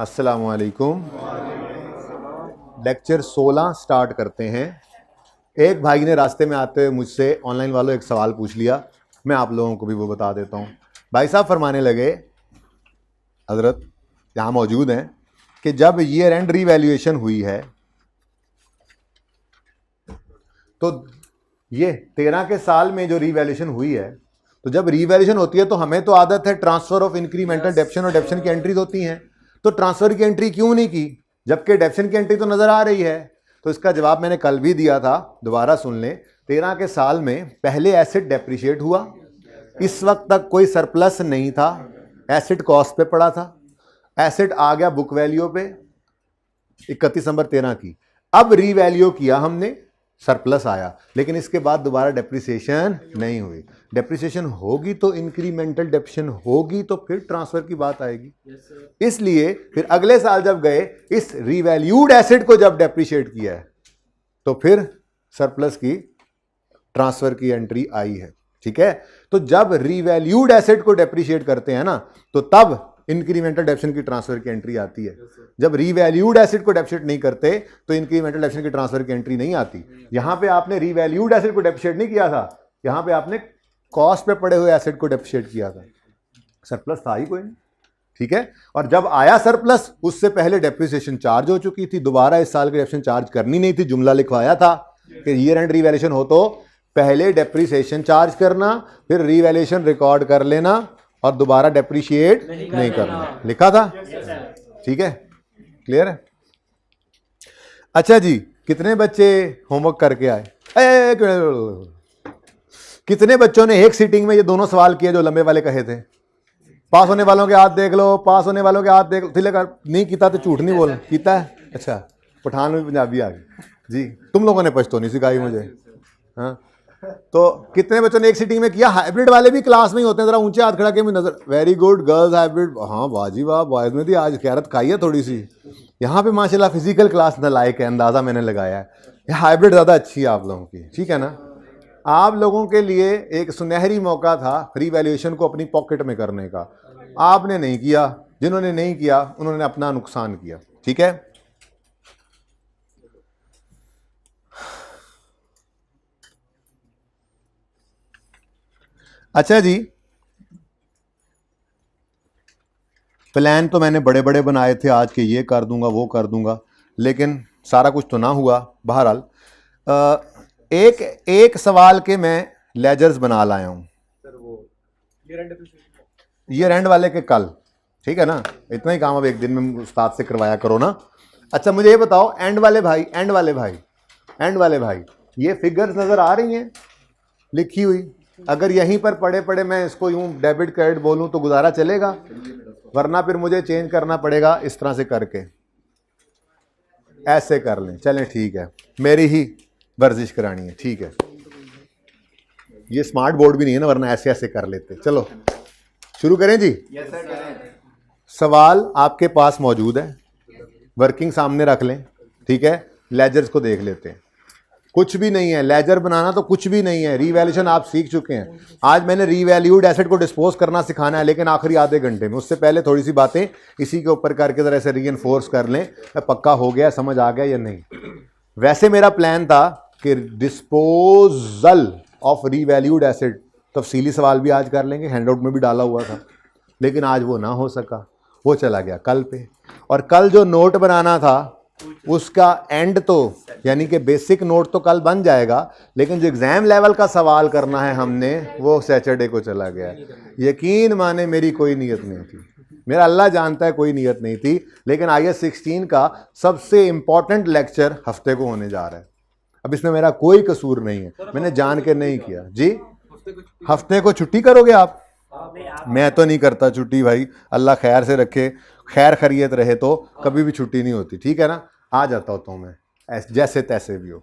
अस्सलामु अलैकुम। Lecture 16 start करते हैं। एक भाई ने रास्ते में आते हुए मुझसे ऑनलाइन वालों एक सवाल पूछ लिया, मैं आप लोगों को भी वो बता देता हूँ। भाई साहब फरमाने लगे, हजरत यहाँ मौजूद हैं, कि जब ईयर एंड रीवैल्यूएशन हुई है तो ये 13 के साल में जो रीवैल्यूएशन हुई है, तो जब रीवैल्यूएशन होती है तो हमें तो आदत है ट्रांसफर ऑफ इंक्रीमेंटल डेप्शन और डेप्शन की एंट्रीज होती हैं, तो ट्रांसफर की एंट्री क्यों नहीं की जबकि डेप्शन की एंट्री तो नजर आ रही है? तो इसका जवाब मैंने कल भी दिया था, दोबारा सुन लें। 13 के साल में पहले एसेट डेप्रिशिएट हुआ, इस वक्त तक कोई सरप्लस नहीं था, एसेट कॉस्ट पे पड़ा था, एसेट आ गया बुक वैल्यू पे 31 दिसंबर 13 की। अब रीवैल्यू किया हमने, सरप्लस आया, लेकिन इसके बाद दोबारा डेप्रिसिएशन नहीं हुई। डेप्रिसिएशन होगी तो इंक्रीमेंटल डेप्शन होगी तो फिर ट्रांसफर की बात आएगी। इसलिए फिर अगले साल जब गए, इस रीवैल्यूड एसेट को जब डेप्रिशिएट किया है तो फिर सरप्लस की ट्रांसफर की एंट्री आई है। ठीक है, तो जब रीवैल्यूड एसेट को डेप्रिशिएट करते हैं ना, तो तब इंक्रीमेंटल डेप्शन की ट्रांसफर की एंट्री आती है। जब रीवैल्यूड एसेट को डेप्रिशिएट नहीं करते तो इंक्रीमेंटल डेप्शन की ट्रांसफर की एंट्री नहीं आती। यहां पे आपने रीवैल्यूड एसेट को डेप्रिशिएट नहीं किया था, यहां पे आपने कॉस्ट पे पड़े हुए एसेट को डेप्रिशिएट किया था, सरप्लस था ही कोई नहीं। ठीक है, और जब आया सरप्लस, उससे पहले डेप्रिसिएशन चार्ज हो चुकी थी, दोबारा इस साल की डेप्रिसिएशन चार्ज करनी नहीं थी। जुमला लिखवाया था कि ईयर एंड रीवैल्यूएशन हो तो पहले डेप्रिसिएशन चार्ज करना, फिर रीवैल्यूएशन रिकॉर्ड कर लेना और दोबारा डेप्रिशिएट नहीं करना, लिखा था। ठीक है, क्लियर है? अच्छा जी, कितने बच्चे होमवर्क करके आए? कितने बच्चों ने एक सीटिंग में ये दोनों सवाल किए जो लंबे वाले कहे थे? पास होने वालों के हाथ देख लो, पास होने वालों के हाथ देख लो। नहीं कीता तो झूठ नहीं बोल, कीता है? अच्छा, पठान में पंजाबी आ गई जी। तुम लोगों ने पछतो नहीं सिखाई मुझे। हाँ, तो कितने बच्चों ने एक सीटिंग में किया? हाइब्रिड वाले भी क्लास में ही होते हैं, जरा ऊंचे हाथ खड़ा के मुझे नजर। Very good, girls hybrid. हाँ बाजी वाह, बॉयज में भी आज कैरत खाई है थोड़ी सी। यहाँ पे माशाल्लाह फिजिकल क्लास न लायक है, अंदाजा मैंने लगाया है। हाइब्रिड ज़्यादा अच्छी है आप लोगों की, ठीक है ना? आप लोगों के लिए एक सुनहरी मौका था रीवैल्यूएशन को अपनी पॉकेट में करने का, आपने नहीं किया। जिन्होंने नहीं किया उन्होंने अपना नुकसान किया। ठीक है, अच्छा जी, प्लान तो मैंने बड़े बड़े बनाए थे आज के, ये कर दूंगा वो कर दूंगा, लेकिन सारा कुछ तो ना हुआ। बहरहाल एक सवाल के मैं लेजर्स बना लाया हूं सर, वो ईयर एंड वाले के कल। ठीक है ना, इतना ही काम अब एक दिन में उस्ताद से करवाया करो ना। अच्छा मुझे ये बताओ, एंड वाले भाई, ये फिगर्स नजर आ रही हैं लिखी हुई? अगर यहीं पर पड़े पड़े मैं इसको यूं डेबिट क्रेडिट बोलूं तो गुजारा चलेगा, वरना फिर मुझे चेंज करना पड़ेगा इस तरह से करके। ऐसे कर लें, चलें ठीक है, मेरी ही वर्जिश करानी है। ठीक है, ये स्मार्ट बोर्ड भी नहीं है ना, वरना ऐसे ऐसे कर लेते। चलो शुरू करें जी। यस सर, करें। सवाल आपके पास मौजूद है, वर्किंग सामने रख लें। ठीक है, लेजर्स को देख लेते हैं। कुछ भी नहीं है, लेजर बनाना तो कुछ भी नहीं है। रीवैल्यूएशन आप सीख चुके हैं। आज मैंने रीवैल्यूड एसेट को डिस्पोज करना सिखाना है, लेकिन आखिरी आधे घंटे में। उससे पहले थोड़ी सी बातें इसी के ऊपर करके जरा ऐसे रीइंफोर्स कर लें, पक्का हो गया, समझ आ गया या नहीं। वैसे मेरा प्लान था कि डिस्पोजल ऑफ रीवैल्यूड एसेट, तफसीली सवाल भी आज कर लेंगे, हैंडआउट में भी डाला हुआ था, लेकिन आज वो ना हो सका, वो चला गया कल पे। और कल जो नोट बनाना था उसका एंड तो यानी कि बेसिक नोट तो कल बन जाएगा, लेकिन जो एग्जाम लेवल का सवाल करना है हमने, वो सैटरडे को चला गया। यकीन माने मेरी कोई नीयत नहीं थी, मेरा अल्लाह जानता है कोई नीयत नहीं थी, लेकिन IS 16 का सबसे इंपॉर्टेंट लेक्चर हफ्ते को होने जा रहा है। अब इसमें मेरा कोई कसूर नहीं है, मैंने जान के नहीं किया जी। हफ्ते को छुट्टी करोगे आप? मैं तो नहीं करता छुट्टी भाई, अल्लाह खैर से रखे, खैर खैरियत रहे तो कभी भी छुट्टी नहीं होती। ठीक है ना, आ जाता होता हूँ मैं जैसे तैसे भी हो।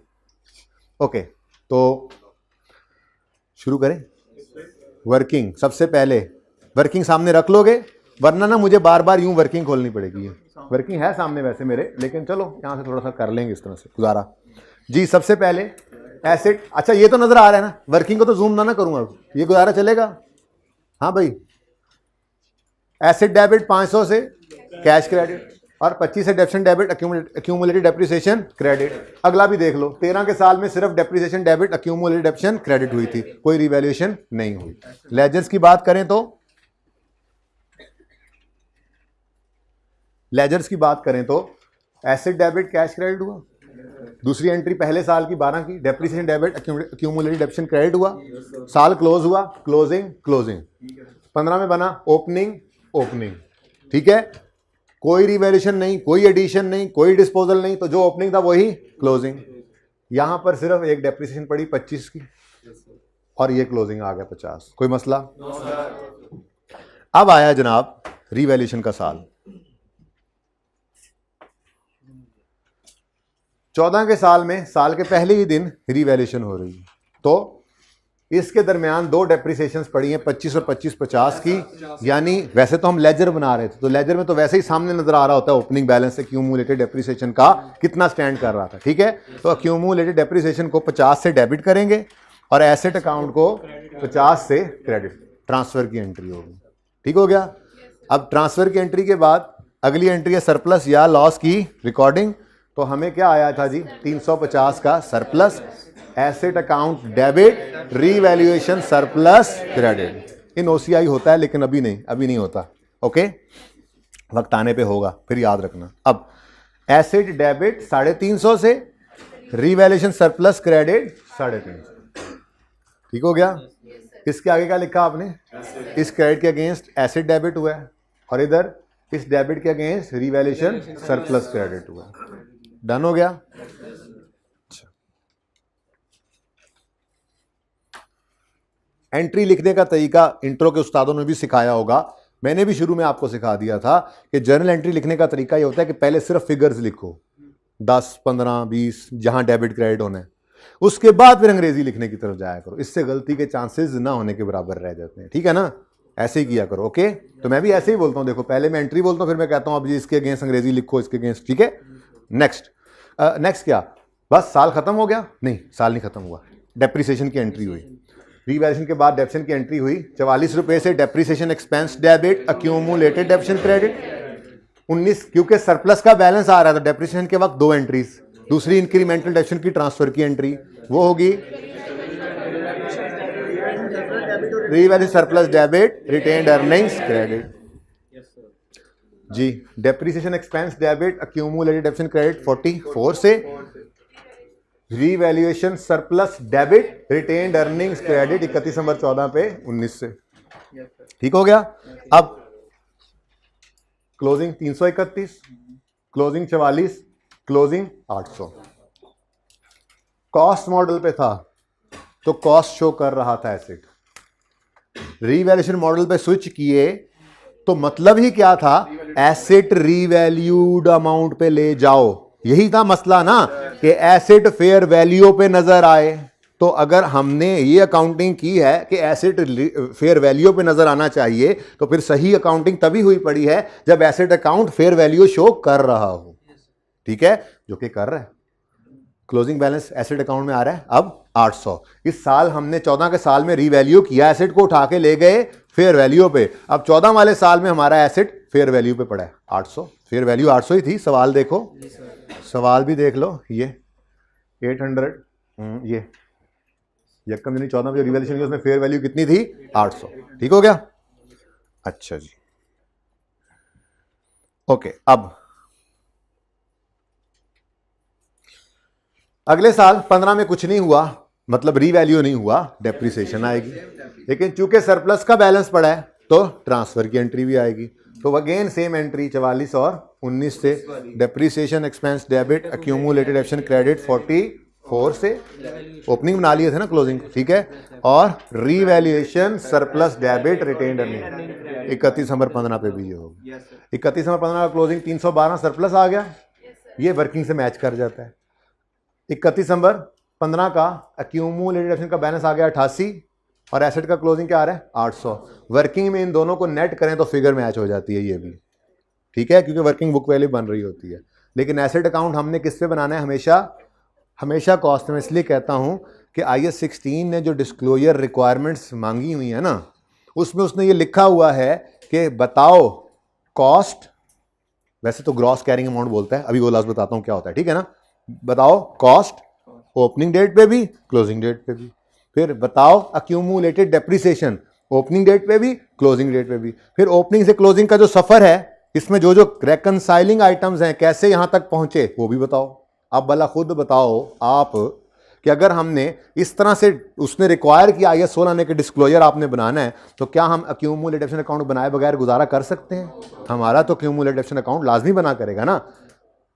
ओके, तो शुरू करें। वर्किंग, सबसे पहले वर्किंग सामने रख लोगे, वरना ना मुझे बार बार यूं वर्किंग खोलनी पड़ेगी। ये वर्किंग है सामने वैसे मेरे, लेकिन चलो यहाँ से थोड़ा सा कर लेंगे इस तरह से गुजारा जी। सबसे पहले एसेट, अच्छा ये तो नजर आ रहा है ना, वर्किंग को तो जूम ना करूंगा, ये गुजारा चलेगा? हाँ भाई, एसेट डेबिट 500 से कैश क्रेडिट, और 25 से डेप्शन डेबिट, अक्यूमुलेटेड डेप्रिसिएशन क्रेडिट। अगला भी देख लो, 13 के साल में सिर्फ depreciation debit, accumulated depreciation credit हुई थी, कोई रिवैल्यूएशन नहीं हुई। लेजर्स की बात करें तो लेजर्स की बात करें तो एसेट डेबिट कैश क्रेडिट हुआ, दूसरी एंट्री पहले साल की 12 की, depreciation debit accumulated depreciation credit हुआ, साल क्लोज हुआ, क्लोजिंग क्लोजिंग, 15 में बना ओपनिंग ओपनिंग, ठीक है, कोई रिवैल्यूएशन नहीं, कोई एडिशन नहीं, कोई डिस्पोजल नहीं, तो जो ओपनिंग था वही क्लोजिंग। यहां पर सिर्फ एक डेप्रिसिएशन पड़ी 25 की और ये क्लोजिंग आ गया 50। कोई मसला? अब आया जनाब रिवैल्यूएशन का साल, 14 के साल में साल के पहले ही दिन रिवैल्यूएशन हो रही है, तो इसके दरमियान दो डेप्रिसिएशन पड़ी हैं 25 और 25-50 की। यानी वैसे तो हम लेजर बना रहे थे, तो लेजर में तो वैसे ही सामने नजर आ रहा होता है ओपनिंग बैलेंस से अक्यूमुलेटेड डेप्रिसिएशन का कितना स्टैंड कर रहा था, ठीक है। तो अक्यूमुलेटेड डेप्रिसिएशन को 50 से डेबिट करेंगे और एसेट अकाउंट को 50 से क्रेडिट, ट्रांसफर की एंट्री होगी, ठीक हो गया। अब ट्रांसफर की एंट्री के बाद अगली एंट्री है सरप्लस या लॉस की रिकॉर्डिंग। तो हमें क्या आया था जी, 350 का surplus, asset account debit, revaluation surplus credit. In OCI होता है लेकिन अभी नहीं होता, ओके, वक्त आने पे होगा, फिर याद रखना। अब एसेट डेबिट 350 से, रीवैल्यूएशन सरप्लस क्रेडिट 350, ठीक हो गया। इसके आगे क्या लिखा आपने, इस क्रेडिट के अगेंस्ट एसेट डेबिट हुआ है और इधर इस डेबिट के अगेंस्ट रीवैल्यूएशन सरप्लस क्रेडिट हुआ है। डन हो गया। एंट्री लिखने का तरीका इंट्रो के उस्तादों ने भी सिखाया होगा, मैंने भी शुरू में आपको सिखा दिया था कि जर्नल एंट्री लिखने का तरीका ये होता है कि पहले सिर्फ फिगर्स लिखो 10, 15, 20 जहां डेबिट क्रेडिट होना है, उसके बाद फिर अंग्रेजी लिखने की तरफ जाया करो, इससे गलती के चांसेस ना होने के बराबर रह जाते हैं, ठीक है ना। ऐसे ही किया करो, ओके। तो मैं भी ऐसे ही बोलता हूं, देखो पहले मैं एंट्री बोलता हूं, फिर मैं कहता हूं अब जी इसके अगेंस्ट अंग्रेजी लिखो, इसके अगेंस्ट, ठीक है। नेक्स्ट क्या, बस साल खत्म हो गया? नहीं, साल नहीं खत्म हुआ, डेप्रिसिएशन की एंट्री हुई, रिवैल्यूएशन के बाद डेप्शन की एंट्री हुई, 44 रुपए से depreciation expense debit, accumulated depreciation credit 19, क्योंकि सरप्लस का बैलेंस आ रहा था डेप्रिसिएशन के वक्त, दो एंट्रीज, दूसरी इंक्रीमेंटल डेप्शन की ट्रांसफर की एंट्री, वो होगी revalue surplus debit, retained earnings credit जी। Depreciation expense debit, accumulated depreciation credit 44 से, revaluation surplus debit, retained earnings credit 31 दिसंबर 14 पे 19 से, ठीक हो गया। अब closing 331, closing 44, closing 800। Cost model पे था तो कॉस्ट शो कर रहा था एसेट, रीवैल्यूएशन मॉडल पे स्विच किए तो मतलब ही क्या था, एसेट रीवैल्यूड अमाउंट पे ले जाओ, यही था मसला ना, कि एसेट फेयर वैल्यू पे नजर आए। तो अगर हमने ये अकाउंटिंग की है कि एसेट फेयर वैल्यू पे नजर आना चाहिए, तो फिर सही अकाउंटिंग तभी हुई पड़ी है जब asset account fair value show कर रहा हो, ठीक है, जो कि कर रहा है। क्लोजिंग बैलेंस एसेट अकाउंट में आ रहा है अब 800। इस साल हमने 14 के साल में रीवैल्यू किया, एसेट को उठा के ले गए फेयर वैल्यू पे, अब 14 वाले साल में हमारा एसेट फेयर वैल्यू पे पड़ा है 800, फेयर वैल्यू 800 ही थी। सवाल देखो, सवाल भी देख लो, ये 800, ये यकम यानी 14 में जो रिवैल्यूएशन की उसमें फेयर वैल्यू कितनी थी, 800, ठीक हो गया। अच्छा जी, ओके। अब अगले साल 15 में कुछ नहीं हुआ, मतलब रीवैल्यू नहीं हुआ, डेप्रिसिएशन आएगी, लेकिन चूंकि सरप्लस का बैलेंस पड़ा है तो ट्रांसफर की एंट्री भी आएगी। तो अगेन सेम एंट्री 44 और 19 से, depreciation expense debit, accumulated depreciation credit 44 से, ओपनिंग बना लिए थे ना, क्लोजिंग, ठीक है, और revaluation surplus debit, retained earning 31 दिसंबर 15 पे भी ये होगी। 31 दिसंबर 15 का क्लोजिंग 312 सरप्लस आ गया, ये वर्किंग से मैच कर जाता है। 31 दिसंबर 15 का अक्यूमुलेटेड डेप्शन का बैलेंस आ गया 88 और एसेट का क्लोजिंग क्या आ रहा है 800। वर्किंग में इन दोनों को नेट करें तो फिगर मैच हो जाती है ये भी, ठीक है, क्योंकि वर्किंग बुक वैल्यू बन रही होती है। लेकिन एसेट अकाउंट हमने किस पे बनाना है, हमेशा कॉस्ट में, इसलिए कहता हूं कि IAS 16 ने जो डिस्क्लोजर रिक्वायरमेंट्स मांगी हुई है ना, उसमें उसने ये लिखा हुआ है कि बताओ कॉस्ट वैसे तो ग्रॉस कैरिंग अमाउंट बोलता है, अभी वो लफ्ज़ बताता हूँ क्या होता है, ठीक है ना। बताओ कॉस्ट ओपनिंग डेट पे भी क्लोजिंग डेट पे भी। फिर बताओ अक्यूमुलेटेड डेप्रिसिएशन ओपनिंग डेट पे भी क्लोजिंग डेट पे भी। फिर ओपनिंग से क्लोजिंग का जो सफर है, इसमें जो जो रेकनसाइलिंग आइटम्स हैं, कैसे यहां तक पहुंचे वो भी बताओ। अब भला खुद बताओ आप कि अगर हमने इस तरह से उसने रिक्वायर किया IAS 16 आने के डिस्क्लोजर आपने बनाना है, तो क्या हम अक्यूमुलेटेड डेप्रिसिएशन अकाउंट बनाए बगैर गुजारा कर सकते हैं? हमारा तो अक्यूमुलेटेड डेप्रिसिएशन अकाउंट लाजमी बना करेगा ना।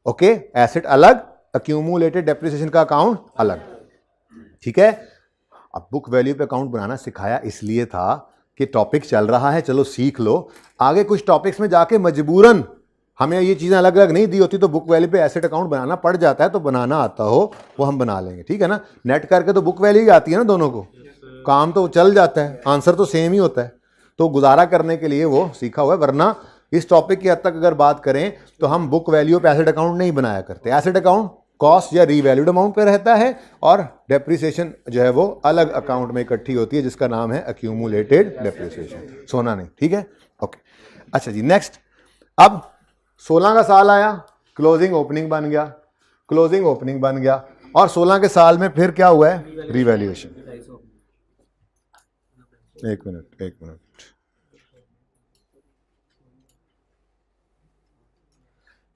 ओके, एसेट अलग, अक्यूमुलेटेड डेप्रिसिएशन का अकाउंट अलग, ठीक है। अब बुक वैल्यू पे अकाउंट बनाना सिखाया इसलिए था कि टॉपिक चल रहा है, चलो सीख लो। आगे कुछ टॉपिक्स में जाके मजबूरन हमें ये चीज़ें अलग अलग नहीं दी होती, तो बुक वैल्यू पे एसेट अकाउंट बनाना पड़ जाता है, तो बनाना आता हो वो हम बना लेंगे, ठीक है ना। नेट करके तो बुक वैल्यू ही आती है ना, दोनों को काम तो चल जाता है, आंसर तो सेम ही होता है। तो गुजारा करने के लिए वो सीखा हुआ है, वरना इस टॉपिक की हद तक अगर बात करें तो हम बुक वैल्यू पे एसेट अकाउंट नहीं बनाया करते। एसेट अकाउंट कॉस्ट या रीवैल्यूड अमाउंट पे रहता है, और डेप्रिसिएशन जो है वो अलग अकाउंट में इकट्ठी होती है, जिसका नाम है अक्यूमुलेटेड डेप्रिसिएशन। सोना नहीं, ठीक है, ओके। अच्छा जी, नेक्स्ट। अब 16 का साल आया, क्लोजिंग ओपनिंग बन गया, क्लोजिंग ओपनिंग बन गया, और 16 के साल में फिर क्या हुआ है? रीवैल्यूएशन। एक मिनट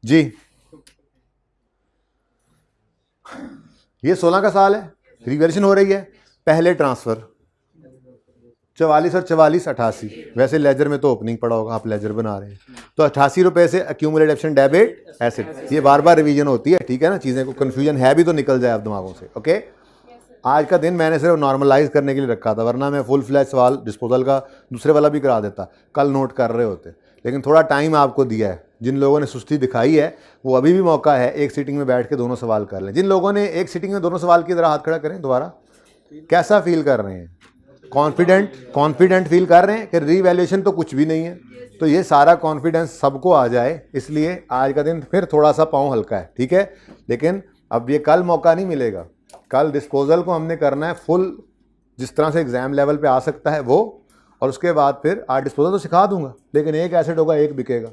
जी, ये 16 का साल है, रिवैल्यूएशन हो रही है। पहले ट्रांसफर 44 और 44 88, वैसे लेजर में तो ओपनिंग पड़ा होगा, आप लेजर बना रहे हैं, तो 88 रुपए से अक्यूमुलेटेड डेप्रिसिएशन डेबिट एसेट। ये बार बार रिवीजन होती है, ठीक है ना, चीजें को कंफ्यूजन है भी तो निकल जाए आप दिमागों से। ओके, आज का दिन मैंने सिर्फ नॉर्मलाइज करने के लिए रखा था, वरना मैं फुल फ्लैश सवाल डिस्पोजल का दूसरे वाला भी करा देता, कल नोट कर रहे होते। लेकिन थोड़ा टाइम आपको दिया है, जिन लोगों ने सुस्ती दिखाई है वो अभी भी मौका है, एक सीटिंग में बैठ के दोनों सवाल कर लें। जिन लोगों ने एक सीटिंग में दोनों सवाल की तरह हाथ खड़ा करें दोबारा। कैसा फील कर रहे हैं? कॉन्फिडेंट फील कर रहे हैं कि रीवैल्यूएशन तो कुछ भी नहीं है? तो ये सारा कॉन्फिडेंस सबको आ जाए, इसलिए आज का दिन फिर थोड़ा सा पाँव हल्का है, ठीक है। लेकिन अब ये कल मौका नहीं मिलेगा, कल डिस्पोजल को हमने करना है फुल, जिस तरह से एग्जाम लेवल पे आ सकता है वो, और उसके बाद फिर आज डिस्पोजल तो सिखा दूंगा, लेकिन एक एसेट होगा, एक बिकेगा।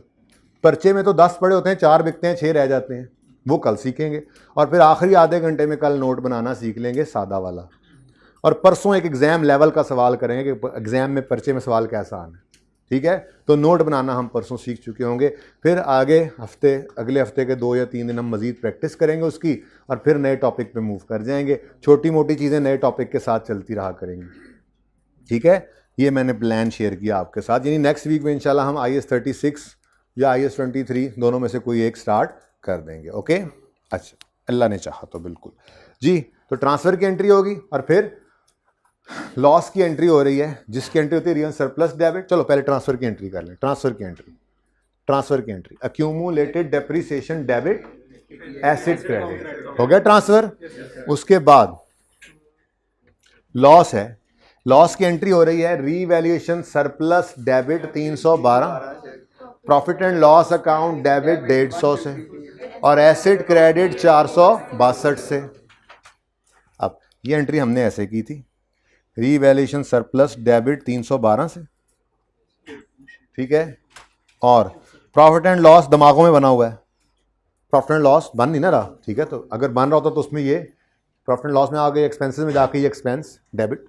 पर्चे में तो 10 पड़े होते हैं, 4 बिकते हैं, 6 रह जाते हैं, वो कल सीखेंगे। और फिर आखिरी आधे घंटे में कल नोट बनाना सीख लेंगे, सादा वाला। और परसों एक एग्जाम लेवल का सवाल करेंगे कि एग्जाम में पर्चे में सवाल कैसा आना है, ठीक है। तो नोट बनाना हम परसों सीख चुके होंगे। फिर आगे हफ्ते, अगले हफ्ते के 2 या 3 दिन हम मजीद प्रैक्टिस करेंगे उसकी, और फिर नए टॉपिक पे मूव कर जाएंगे। छोटी मोटी चीज़ें नए टॉपिक के साथ चलती रहा करेंगी, ठीक है। ये मैंने प्लान शेयर किया आपके साथ, यानी नेक्स्ट वीक में इंशाल्लाह हम IAS 36 या IAS 23 दोनों में से कोई एक स्टार्ट कर देंगे। ओके, अच्छा, अल्लाह ने चाहा तो बिल्कुल जी। तो ट्रांसफ़र की एंट्री होगी, और फिर लॉस की एंट्री हो रही है, जिसकी एंट्री होती है रियल सरप्लस डेबिट। चलो पहले ट्रांसफर की एंट्री कर लें। ट्रांसफर की entry accumulated depreciation debit asset credit हो गया ट्रांसफर। उसके बाद लॉस है, लॉस की एंट्री हो रही है revaluation surplus debit 312, profit and loss account debit 150 से, और एसेट क्रेडिट 462 से। अब ये एंट्री हमने ऐसे की थी, रीवैल्यूएशन सरप्लस डेबिट 312 से, ठीक है। और प्रॉफिट एंड लॉस दिमागों में बना हुआ है, प्रॉफिट एंड लॉस बन नहीं ना रहा, ठीक है। तो अगर बन रहा होता तो उसमें ये प्रॉफिट एंड लॉस में आ गई, एक्सपेंसेस में जाके ये एक्सपेंस डेबिट,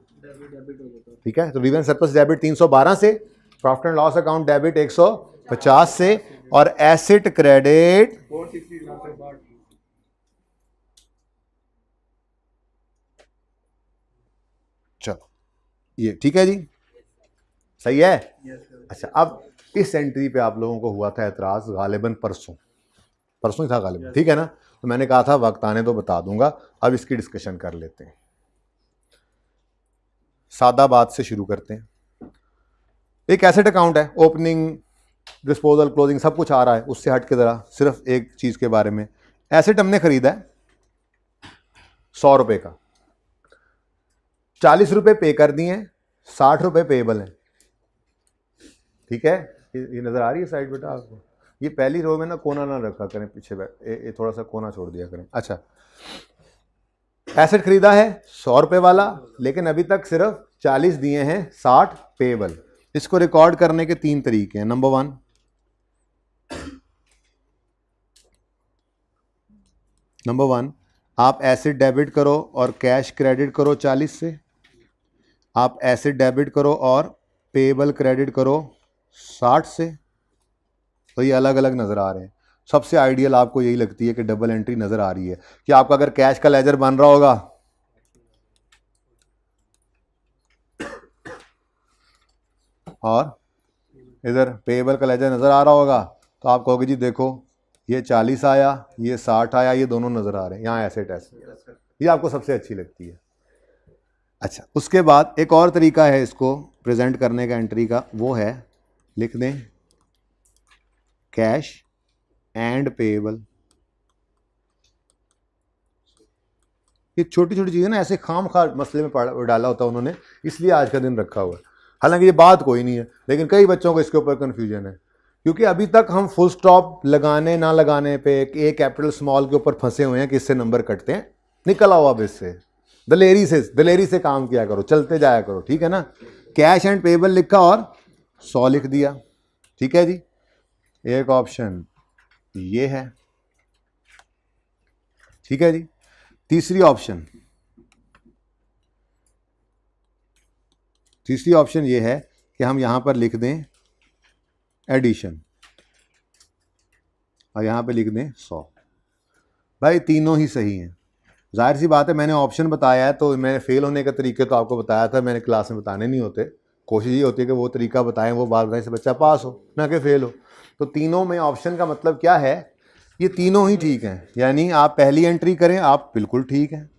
ठीक है। तो रीवैल्यूएशन सरप्लस डेबिट 312 से, profit and loss account debit 150 से, और एसेट क्रेडिट 460। चलो ये ठीक है जी, सही है। अच्छा, अब इस एंट्री पे आप लोगों को हुआ था एतराज़ गालिबन परसों ही था गालिबन, ठीक है ना। तो मैंने कहा था वक्त आने तो बता दूंगा, अब इसकी डिस्कशन कर लेते हैं। सादा बात से शुरू करते हैं। एक एसेट अकाउंट है, ओपनिंग डिस्पोजल क्लोजिंग सब कुछ आ रहा है, उससे हट के ज़रा सिर्फ एक चीज़ के बारे में। एसेट हमने खरीदा है 100 रुपये का, 40 रुपये पे कर दिए, 60 रुपये पेएबल हैं, ठीक है। ये नज़र आ रही है साइड बेटा आपको? ये पहली रो में ना कोना ना रखा करें, पीछे ये थोड़ा सा कोना छोड़ दिया करें। अच्छा, एसेट खरीदा है 100 रुपये वाला, लेकिन अभी तक सिर्फ 40 दिए हैं, 60 पेएबल। इसको रिकॉर्ड करने के 3 तरीके हैं। नंबर 1, नंबर 1, आप एसेट डेबिट करो और कैश क्रेडिट करो 40 से, आप एसेट डेबिट करो और पेबल क्रेडिट करो 60 से, तो ये अलग अलग नज़र आ रहे हैं। सबसे आइडियल आपको यही लगती है कि डबल एंट्री नज़र आ रही है कि आपका अगर कैश का लेजर बन रहा होगा और इधर पेबल का लेजर नज़र आ रहा होगा तो आप कहोगे जी देखो ये 40 आया, ये 60 आया, ये दोनों नज़र आ रहे हैं, यहाँ एसेट एसेट, ये आपको सबसे अच्छी लगती है। अच्छा, उसके बाद एक और तरीका है इसको प्रेजेंट करने का एंट्री का, वो है लिख दें कैश एंड पेबल। ये छोटी छोटी चीज़ें ना ऐसे खाम खा मसले में डाला होता है उन्होंने, इसलिए आज का दिन रखा हुआ है। हालांकि ये बात कोई नहीं है, लेकिन कई बच्चों को इसके ऊपर कन्फ्यूजन है, क्योंकि अभी तक हम फुल स्टॉप लगाने ना लगाने पे ए कैपिटल स्मॉल के ऊपर फंसे हुए हैं कि इससे नंबर कटते हैं। निकल आओ अब इससे, दलेरी से काम किया करो, चलते जाया करो, ठीक है ना। कैश एंड पेबल लिखा और 100 लिख दिया, ठीक है जी। एक ऑप्शन ये है, ठीक है जी। तीसरी ऑप्शन ये है कि हम यहां पर लिख दें एडिशन और यहां पे लिख दें 100। भाई तीनों ही सही हैं, जाहिर सी बात है। मैंने ऑप्शन बताया है तो मैंने फेल होने का तरीके तो आपको बताया था, मैंने क्लास में बताने नहीं होते। कोशिश ये होती है कि वो तरीका बताएं, वो बात बताएं से बच्चा पास हो ना कि फेल हो। तो तीनों में ऑप्शन का मतलब क्या है, ये तीनों ही ठीक हैं। यानी आप पहली एंट्री करें आप बिल्कुल ठीक है,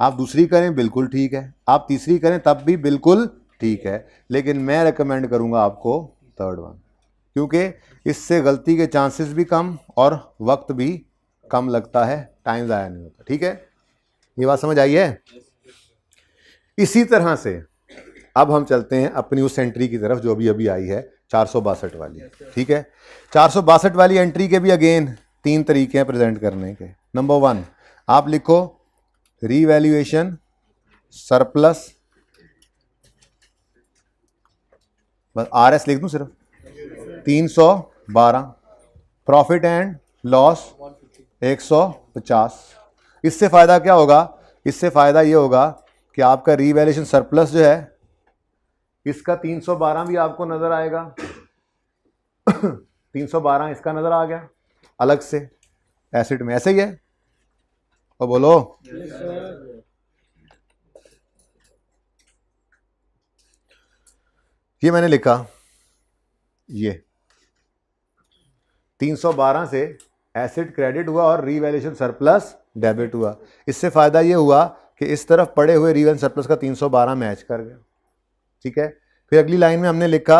आप दूसरी करें बिल्कुल ठीक है, आप तीसरी करें तब भी बिल्कुल ठीक है, लेकिन मैं रेकमेंड करूंगा आपको थर्ड वन, क्योंकि इससे गलती के चांसेस भी कम और वक्त भी कम लगता है, टाइम ज़ाया नहीं होता, ठीक है। ये बात समझ आई है। इसी तरह से अब हम चलते हैं अपनी उस एंट्री की तरफ जो अभी अभी आई है 462 वाली, ठीक है। 462 वाली एंट्री के भी अगेन 3 तरीके हैं प्रेजेंट करने के। नंबर 1, आप लिखो रीवैल्यूएशन सरप्लस, बस RS लिख दूं सिर्फ 312, प्रॉफिट एंड लॉस 150। इससे फ़ायदा क्या होगा, इससे फ़ायदा ये होगा कि आपका रीवैल्यूएशन सरप्लस जो है इसका 312 भी आपको नज़र आएगा 312 इसका नज़र आ गया अलग से एसेट में, ऐसे ही है। और बोलो ये मैंने लिखा, ये 312 से एसेट क्रेडिट हुआ और रीवैल्यूएशन सरप्लस डेबिट हुआ। इससे फ़ायदा ये हुआ कि इस तरफ पड़े हुए रीवैल्यूएशन सरप्लस का 312 मैच कर गया, ठीक है। फिर अगली लाइन में हमने लिखा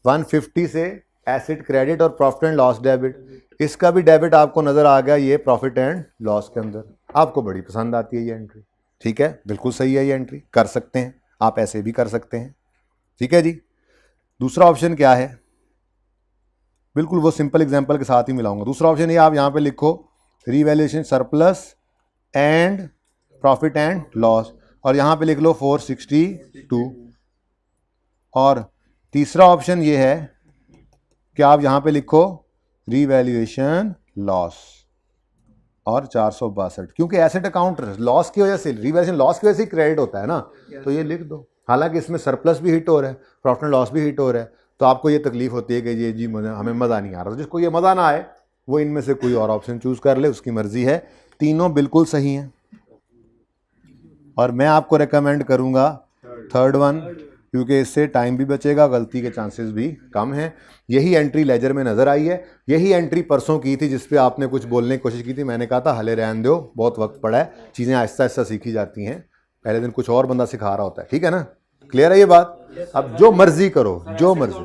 150 से एसेट क्रेडिट और प्रॉफिट एंड लॉस डेबिट, इसका भी डेबिट आपको नज़र आ गया ये प्रॉफिट एंड लॉस के अंदर। आपको बड़ी पसंद आती है ये एंट्री, ठीक है, बिल्कुल सही है ये एंट्री, कर सकते हैं आप, ऐसे भी कर सकते हैं, ठीक है जी। दूसरा ऑप्शन क्या है, बिल्कुल वो सिंपल एग्जांपल के साथ ही मिलाऊंगा। दूसरा ऑप्शन ये, आप यहाँ पे लिखो revaluation surplus and profit and loss और यहाँ पे लिख लो 462। और तीसरा ऑप्शन ये है कि आप यहाँ पे लिखो रीवैल्यूएशन लॉस और 462, क्योंकि एसेट अकाउंट लॉस की वजह से, रीवैल्यूएशन लॉस की वजह से क्रेडिट होता है ना, तो ये लिख दो। हालांकि इसमें सरप्लस भी हिट हो रहा है, प्रॉफिट एंड लॉस भी हिट हो रहा है, तो आपको ये तकलीफ होती है कि ये जी हमें मज़ा नहीं आ रहा। तो जिसको ये मज़ा ना आए वो इनमें से कोई और ऑप्शन चूज़ कर ले, उसकी मर्जी है। तीनों बिल्कुल सही हैं और मैं आपको रेकमेंड करूँगा थर्ड वन, क्योंकि इससे टाइम भी बचेगा, गलती के चांसेस भी कम हैं। यही एंट्री लेजर में नज़र आई है, यही एंट्री परसों की थी जिस पे आपने कुछ बोलने की कोशिश की थी, मैंने कहा था हले रहने दो, बहुत वक्त पड़ा है, चीज़ें आहिस्ता आहिस्ता सीखी जाती हैं, पहले दिन कुछ और बंदा सिखा रहा होता है, ठीक है ना। क्लियर है ये बात। अब जो मर्जी करो, जो मर्जी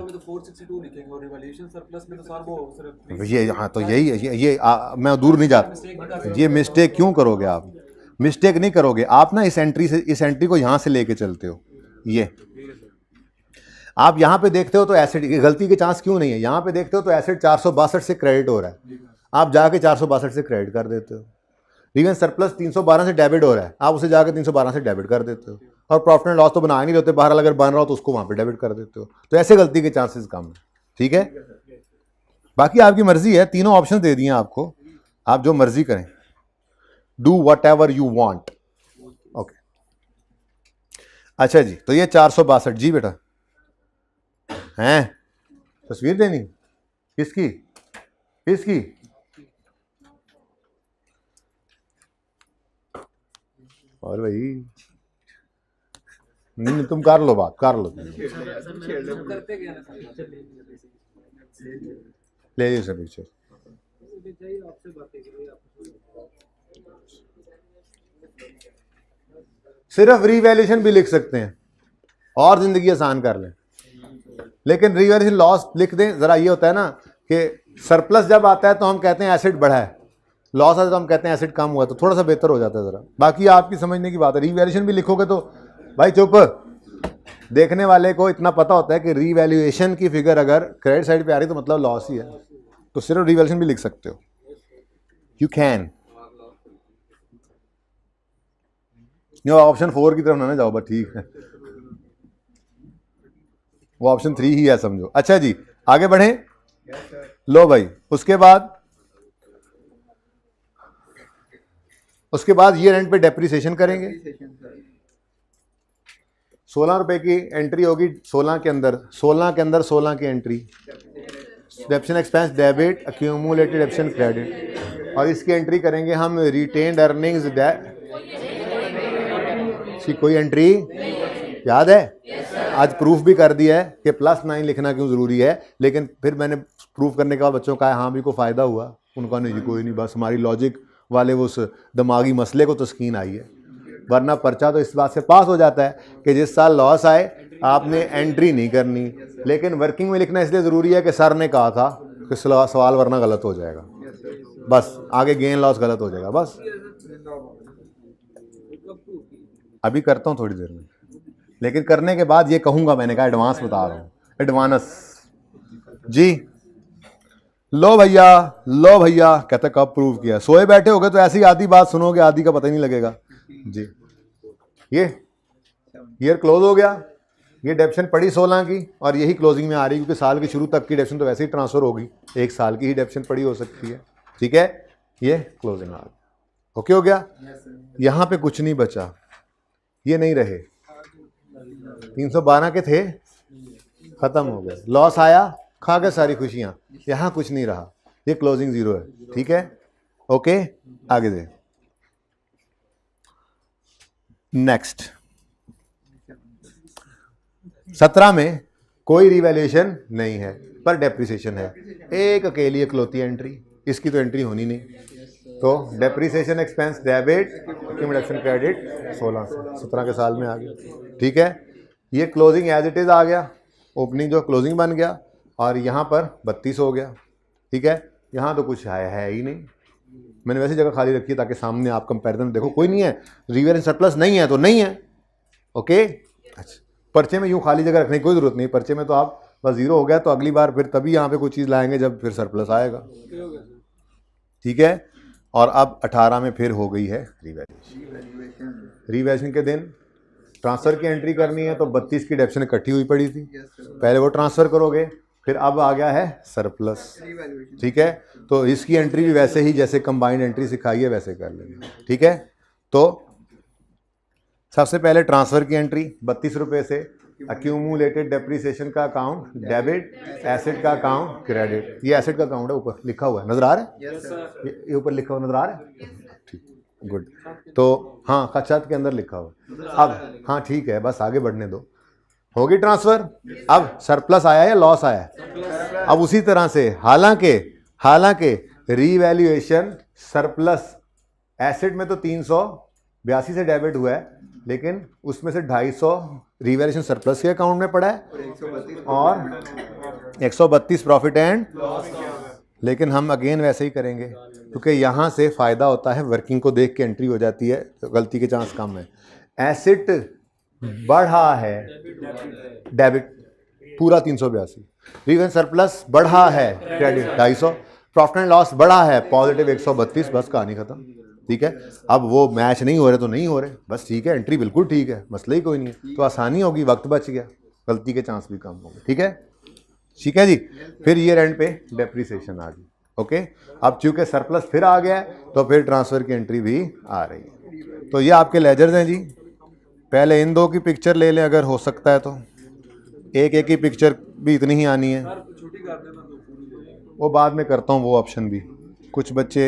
ये, हाँ तो यही ये मैं दूर नहीं जाता। ये मिस्टेक क्यों करोगे आप, मिस्टेक नहीं करोगे आप ना, इस एंट्री को यहाँ से लेके चलते हो। ये आप यहाँ पे देखते हो तो एसेट गलती के चांस क्यों नहीं है, यहाँ पे देखते हो तो एसेट 462 से क्रेडिट हो रहा है, आप जाके 462 से क्रेडिट कर देते हो। रीवैल्यूएशन सरप्लस 312 से डेबिट हो रहा है, आप उसे जाकर 312 से डेबिट कर देते हो। और प्रॉफिट एंड लॉस तो बना नहीं रहते, बहरहाल अगर बन रहा हो तो उसको वहाँ पे डेबिट कर देते हो। तो ऐसे गलती के चांसेस कम है, ठीक है। बाकी आपकी मर्जी है, तीनों ऑप्शन दे दिए आपको, आप जो मर्जी करें। Do what ever you want. Okay, अच्छा जी, तो ये 462 जी बेटा हैं, तस्वीर देनी किसकी, किसकी? और भाई नहीं, तुम कर लो बात, कर लो, ले लीजिए सब पिक्चर। सिर्फ रीवैल्यूएशन भी लिख सकते हैं और जिंदगी आसान कर लें, लेकिन रीवैल्यूएशन लॉस लिख दें। जरा ये होता है ना कि सरप्लस जब आता है तो हम कहते हैं एसेट बढ़ा है, लॉस आता है तो हम कहते हैं एसेट कम हुआ, तो थोड़ा सा बेहतर हो जाता है जरा। बाकी आपकी समझने की बात है, रीवैल्यूएशन भी लिखोगे तो भाई चुप, देखने वाले को इतना पता होता है कि रीवैल्यूएशन की फिगर अगर क्रेडिट साइड पे आ रही तो मतलब लॉस ही है, तो सिर्फ रीवैल्यूएशन भी लिख सकते हो, यू कैन। ऑप्शन 4 की तरफ ना जाओ, बस ठीक है, वो ऑप्शन 3 ही है समझो। अच्छा जी, आगे बढ़ें। लो भाई, उसके बाद ईयर एंड पे डेप्रिसिएशन करेंगे। 16 रुपए की एंट्री होगी, 16 के अंदर 16 की entry, डेप्शन expense debit, accumulated depreciation credit, और इसकी एंट्री करेंगे हम रिटेन्ड अर्निंग्स। इसकी कोई एंट्री याद है? आज प्रूफ भी कर दिया है कि +9 लिखना क्यों जरूरी है, लेकिन फिर मैंने प्रूफ करने के बाद बच्चों का हाँ भी को फायदा हुआ, उनका नहीं जी कोई नहीं, बस हमारी लॉजिक वाले उस दिमागी मसले को तस्कीन आई है। वरना पर्चा तो इस बात से पास हो जाता है कि जिस साल लॉस आए आपने एंट्री नहीं करनी, लेकिन वर्किंग में लिखना इसलिए ज़रूरी है कि सर ने कहा था कि सवाल वरना गलत हो जाएगा, बस आगे गेन लॉस गलत हो जाएगा। बस अभी करता हूँ थोड़ी देर में, लेकिन करने के बाद ये कहूँगा, मैंने कहा एडवांस बता रहा हूँ, एडवांस जी। लो भैया कहते कब प्रूव किया, सोए बैठे होगे तो ऐसी आधी बात सुनोगे, आधी का पता ही नहीं लगेगा जी। ये ईयर क्लोज हो गया, ये डेप्शन पड़ी 16 की और यही क्लोजिंग में आ रही, क्योंकि साल के शुरू तक की डेप्शन तो वैसे ही ट्रांसफर होगी, एक साल की ही डेप्शन पड़ी हो सकती है, ठीक है। ये क्लोजिंग आ गई, ओके हो गया। यहाँ पे कुछ नहीं बचा, ये नहीं रहे, 312 के थे, खत्म हो गए, लॉस आया, खा गए सारी खुशियां, यहां कुछ नहीं रहा, ये क्लोजिंग 0 है, ठीक है, ओके। आगे दे, नेक्स्ट 17 में कोई रिवैल्यूएशन नहीं है पर डेप्रिसिएशन है, एक अकेली इकलौती एंट्री, इसकी तो एंट्री होनी नहीं, तो depreciation expense debit, accumulation credit 16 से 17 के साल में आ गया, ठीक है। ये क्लोजिंग एज इट इज आ गया, ओपनिंग जो क्लोजिंग बन गया, और यहाँ पर 32 हो गया, ठीक है। यहाँ तो कुछ है ही नहीं, मैंने वैसी जगह खाली रखी है ताकि सामने आप कंपैरिजन देखो, कोई नहीं है, रिवैल्यूएशन सरप्लस नहीं है तो नहीं है, ओके। अच्छा, पर्चे में यूँ खाली जगह रखने की कोई ज़रूरत नहीं, पर्चे में तो आप बस 0 हो गया, तो अगली बार फिर तभी यहाँ पे कोई चीज़ लाएंगे जब फिर सरप्लस आएगा, ठीक है। और अब 18 में फिर हो गई है रिवैल्यूएशन। रिवैल्यूएशन के दिन ट्रांसफ़र की एंट्री करनी है, तो 32 की डेप्शन इकट्ठी हुई पड़ी थी, पहले वो ट्रांसफ़र करोगे, फिर अब आ गया है सरप्लस, ठीक है। तो इसकी एंट्री भी वैसे ही जैसे कंबाइंड एंट्री सिखाई है वैसे कर लेंगे, ठीक है। तो सबसे पहले ट्रांसफ़र की एंट्री 32 रुपये से, अक्यूमुलेटेड डेप्रिसिएशन का अकाउंट डेबिट, एसेट का अकाउंट क्रेडिट, ये एसेट का अकाउंट है, ऊपर लिखा हुआ है, नजर आ रहा है, ये ऊपर लिखा हुआ नजर आ रहा है, ठीक, गुड। तो हाँ, खचात के अंदर लिखा हुआ, अब हाँ ठीक है, बस आगे बढ़ने दो, होगी ट्रांसफर। अब सरप्लस आया या लॉस आया, अब उसी तरह से हालांकि रीवैल्यूएशन सरप्लस, एसेट में तो 382 से डेबिट हुआ है, लेकिन उसमें से 250 रिवैल्यूएशन सरप्लस के अकाउंट में पड़ा है और 132 प्रॉफिट एंड, लेकिन हम अगेन वैसे ही करेंगे, क्योंकि यहाँ से फ़ायदा होता है, वर्किंग को देख के एंट्री हो जाती है, तो गलती के चांस कम है। एसेट बढ़ा है, डेबिट पूरा 382, रिवैल्यूएशन सरप्लस बढ़ा है, क्रेडिट 250, प्रॉफिट एंड लॉस बढ़ा है, पॉजिटिव 132, बस कहानी खत्म, ठीक है। अब वो मैच नहीं हो रहे तो नहीं हो रहे, बस ठीक है, एंट्री बिल्कुल ठीक है, मसला ही कोई नहीं है, तो आसानी होगी, वक्त बच गया, गलती के चांस भी कम हो गए, ठीक है, ठीक है जी। फिर ईयर एंड पे डेप्रिसिएशन आ गई, ओके, अब चूंकि सरप्लस फिर आ गया है तो फिर ट्रांसफर की एंट्री भी आ रही है। तो ये आपके लेजर्स हैं जी। पहले इन दो की पिक्चर ले लें अगर हो सकता है तो, एक की पिक्चर भी इतनी ही आनी है, वो बाद में करता हूँ वो ऑप्शन भी। कुछ बच्चे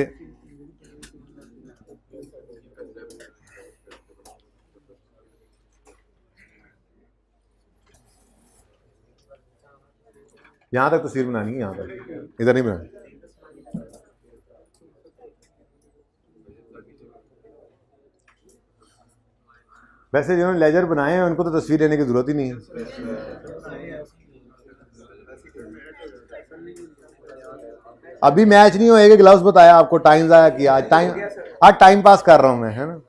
यहाँ तक तस्वीर बनानी है, यहाँ तक, इधर नहीं बनानी। वैसे जिन्होंने लेजर बनाए हैं उनको तो तस्वीर लेने की जरूरत ही नहीं है। अभी मैच नहीं होएगा, ग्लव्स बताया आपको, टाइम आया किया, आज टाइम पास कर रहा हूं मैं, है ना।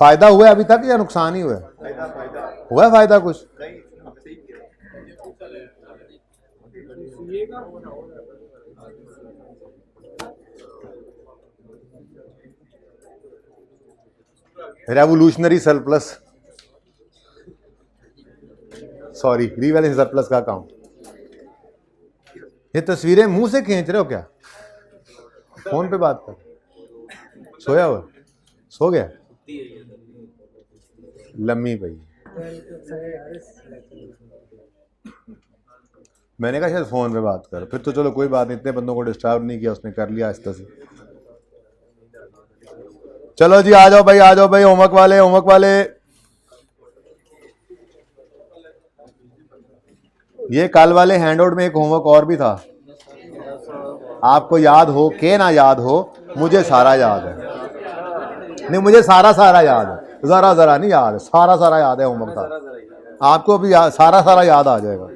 फायदा हुआ है अभी तक या नुकसान ही हुआ है? हुआ है फायदा कुछ? Revolutionary surplus, sorry revaluation surplus का अकाउंट। ये तस्वीरें मुंह से खींच रहे हो क्या? फोन पे बात कर, सोया हुआ, सो गया, लम्मी भाई। मैंने कहा शायद फोन पे बात कर, फिर तो चलो कोई बात नहीं, इतने बंदों को डिस्टर्ब नहीं किया उसने, कर लिया आहिस्ता से। चलो जी आ जाओ भाई, आ जाओ भाई, होमवर्क वाले, होमवर्क वाले। ये कल वाले हैंडआउट में एक होमवर्क और भी था, आपको याद हो के ना याद हो, मुझे सारा याद है। नहीं मुझे सारा याद है, जरा नहीं याद है, सारा याद है होमवर्क था। आपको भी सारा याद आ जाएगा।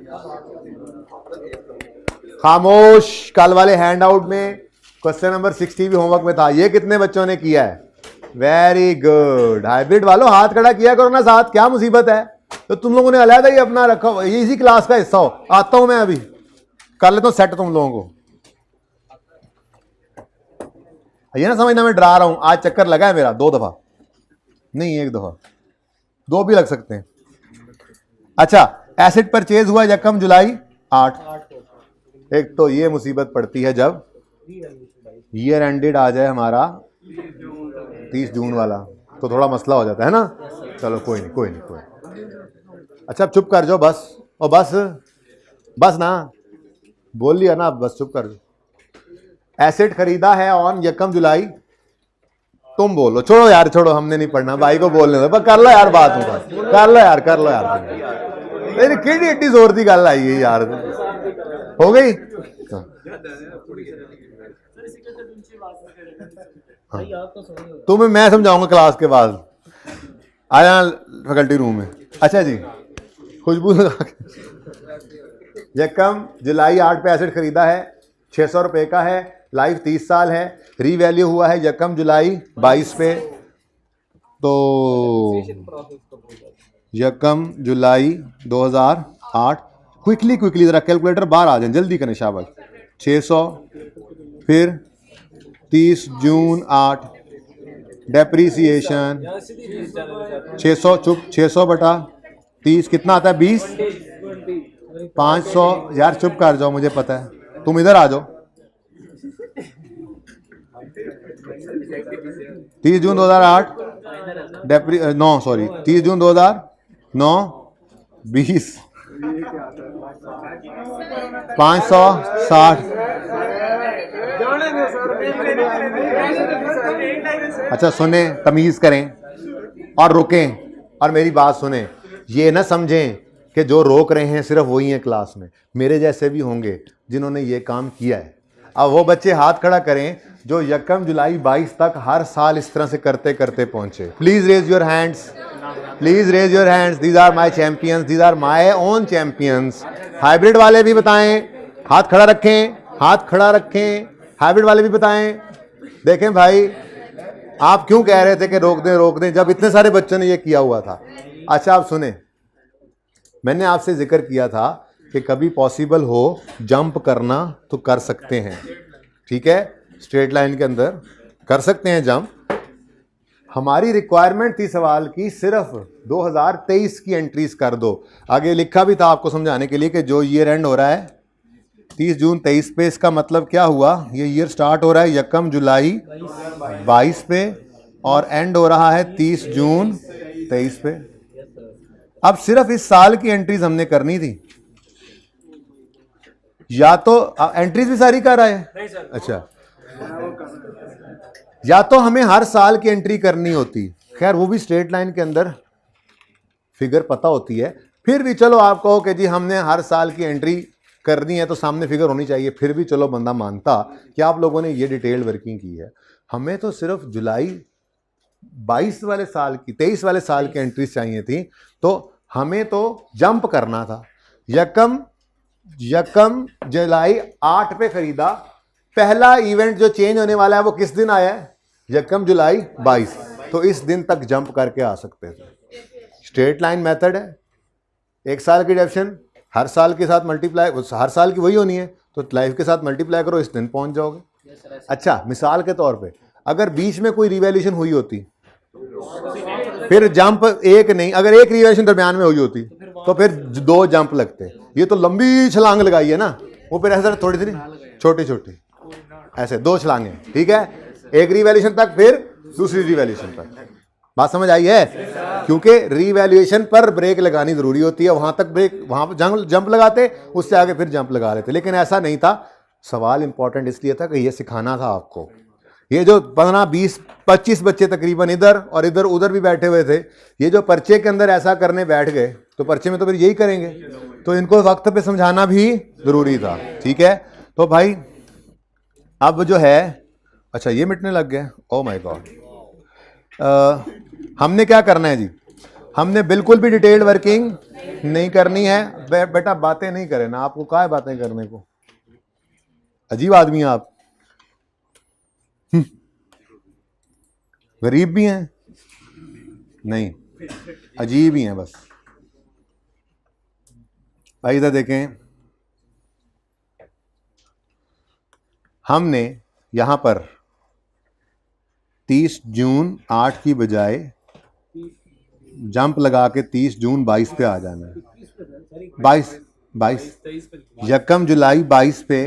खामोश, कल वाले हैंडआउट में क्वेश्चन नंबर 60 भी होमवर्क में था। ये कितने बच्चों ने किया है? Very good. हाइब्रिड वालों हाथ खड़ा किया करो ना साथ, क्या मुसीबत है? तो तुम लोगों ने अलहदा ही अपना रखा हो, ये इसी क्लास का हिस्सा हो। आता हूं मैं, अभी कर लेता हूं सेट तुम लोगों को। ये ना समझना मैं डरा रहा हूं, आज चक्कर लगा है मेरा 2 दफा, नहीं 1 दफा, 2 भी लग सकते हैं। अच्छा, एसेट परचेज हुआ यकम जुलाई 8। एक तो ये मुसीबत पड़ती है जब ईयर एंडेड आ जाए हमारा 30 जून वाला, तो थोड़ा मसला हो जाता है ना। चलो कोई नहीं। अच्छा अब चुप कर जाओ बस, और बस ना, बोल लिया ना, बस चुप कर जाओ। एसेट खरीदा है ऑन यकम जुलाई, तुम बोलो। छोड़ो यार, छोड़ो, हमने नहीं पढ़ना, भाई को बोलने दो, कर लो यार बात, कर लो यार कि एड्डी जोर की गल आई है यार, हो गई। हाँ। तुम्हें मैं समझाऊंगा क्लास के बाद, आया फैकल्टी रूम में। अच्छा जी, खुशबू यकम जुलाई 8 पे एसेट खरीदा है, 600 रुपए का है, लाइफ 30 साल है, रीवैल्यू हुआ है यकम जुलाई 22 पे। तो यकम जुलाई 2008, क्विकली जरा कैलकुलेटर बाहर आ जाए, जल्दी करें शाबाश। 600 फिर 30 जून 8, डेप्रीसिएशन 600, चुप, 600 बटा 30 कितना आता है? 20, 500। यार चुप कर जाओ, मुझे पता है, तुम इधर आ जाओ। 30 जून 2008 30 जून 2009 20 560। अच्छा सुने, तमीज करें और रुकें और मेरी बात सुने। ये ना समझें कि जो रोक रहे हैं सिर्फ वही हैं क्लास में, मेरे जैसे भी होंगे जिन्होंने ये काम किया है। अब वो बच्चे हाथ खड़ा करें जो यकम जुलाई 22 तक हर साल इस तरह से करते करते पहुंचे। Please raise your hands, please raise your hands. These are my champions, these are my own champions. Hybrid वाले भी बताएं, हाथ खड़ा रखें, हाथ खड़ा रखें। हाइब्रिड वाले भी बताएं। देखें भाई, आप क्यों कह रहे थे कि रोक दें जब इतने सारे बच्चों ने ये किया हुआ था। अच्छा आप सुने, मैंने आपसे जिक्र किया था कि कभी पॉसिबल हो जंप करना तो कर सकते हैं, ठीक है, स्ट्रेट लाइन के अंदर कर सकते हैं जंप। हमारी रिक्वायरमेंट थी सवाल की सिर्फ 2023 की एंट्रीज कर दो। आगे लिखा भी था आपको समझाने के लिए कि जो ईयर एंड हो रहा है 30 जून 23 पे, इसका मतलब क्या हुआ, ये ईयर स्टार्ट हो रहा है 1 जुलाई 22 पे और एंड हो रहा है 30 जून 23 पे। अब सिर्फ इस साल की एंट्रीज हमने करनी थी, या तो एंट्रीज भी सारी कर रहा है, अच्छा, या तो हमें हर साल की एंट्री करनी होती, खैर वो भी स्ट्रेट लाइन के अंदर फिगर पता होती है, फिर भी चलो आप कहो कि जी हमने हर साल की एंट्री करनी है तो सामने फिगर होनी चाहिए, फिर भी चलो बंदा मानता कि आप लोगों ने ये डिटेल्ड वर्किंग की है। हमें तो सिर्फ जुलाई 22 वाले साल की 23 वाले साल की एंट्रीज चाहिए थी, तो हमें तो जंप करना था। यकम जुलाई 8 पे खरीदा, पहला इवेंट जो चेंज होने वाला है वो किस दिन आया है, 1 जुलाई 22, तो इस दिन तक जंप करके आ सकते थे। स्ट्रेट लाइन मेथड है, एक साल की डेप्शन हर साल के साथ मल्टीप्लाई, हर साल की वही होनी है, तो लाइफ के साथ मल्टीप्लाई करो, इस दिन पहुंच जाओगे। अच्छा, मिसाल के तौर पे अगर बीच में कोई रिवैल्यूएशन हुई होती, फिर जंप एक नहीं, अगर एक रिवैल्यूएशन दरमियान में हुई होती तो फिर 2 जंप लगते। ये तो लंबी छलांग लगाई है ना, वो फिर ऐसा थोड़ी थोड़ी छोटी छोटी ऐसे 2 छलांगे, ठीक है, एक रिवैल्यूएशन तक फिर दूसरी रिवैल्यूएशन तक। बात समझ आई है? क्योंकि रिवैल्यूएशन पर ब्रेक लगानी जरूरी होती है, वहां तक ब्रेक, वहां पर जंप लगाते, उससे आगे फिर जंप लगा लेते, लेकिन ऐसा नहीं था। सवाल इंपॉर्टेंट इसलिए था कि ये सिखाना था आपको। ये जो 15, 20, 25 बच्चे तकरीबन इधर और इधर उधर भी बैठे हुए थे, ये जो पर्चे के अंदर ऐसा करने बैठ गए तो पर्चे में तो फिर यही करेंगे, तो इनको वक्त पे समझाना भी जरूरी था, ठीक है। तो भाई अब जो है, अच्छा ये मिटने लग गया, ओ माय गॉड। हमने क्या करना है जी, हमने बिल्कुल भी डिटेल्ड वर्किंग नहीं करनी है। बेटा बातें नहीं करें ना, आपको क्या है बातें करने को, अजीब आदमी आप, गरीब भी हैं नहीं, अजीब ही हैं बस। भाई इधर देखें, हमने यहां पर 30 जून 8 की बजाय जंप लगा के 30 जून 22 पे आ जाना है। 22 1 जुलाई 22 पे,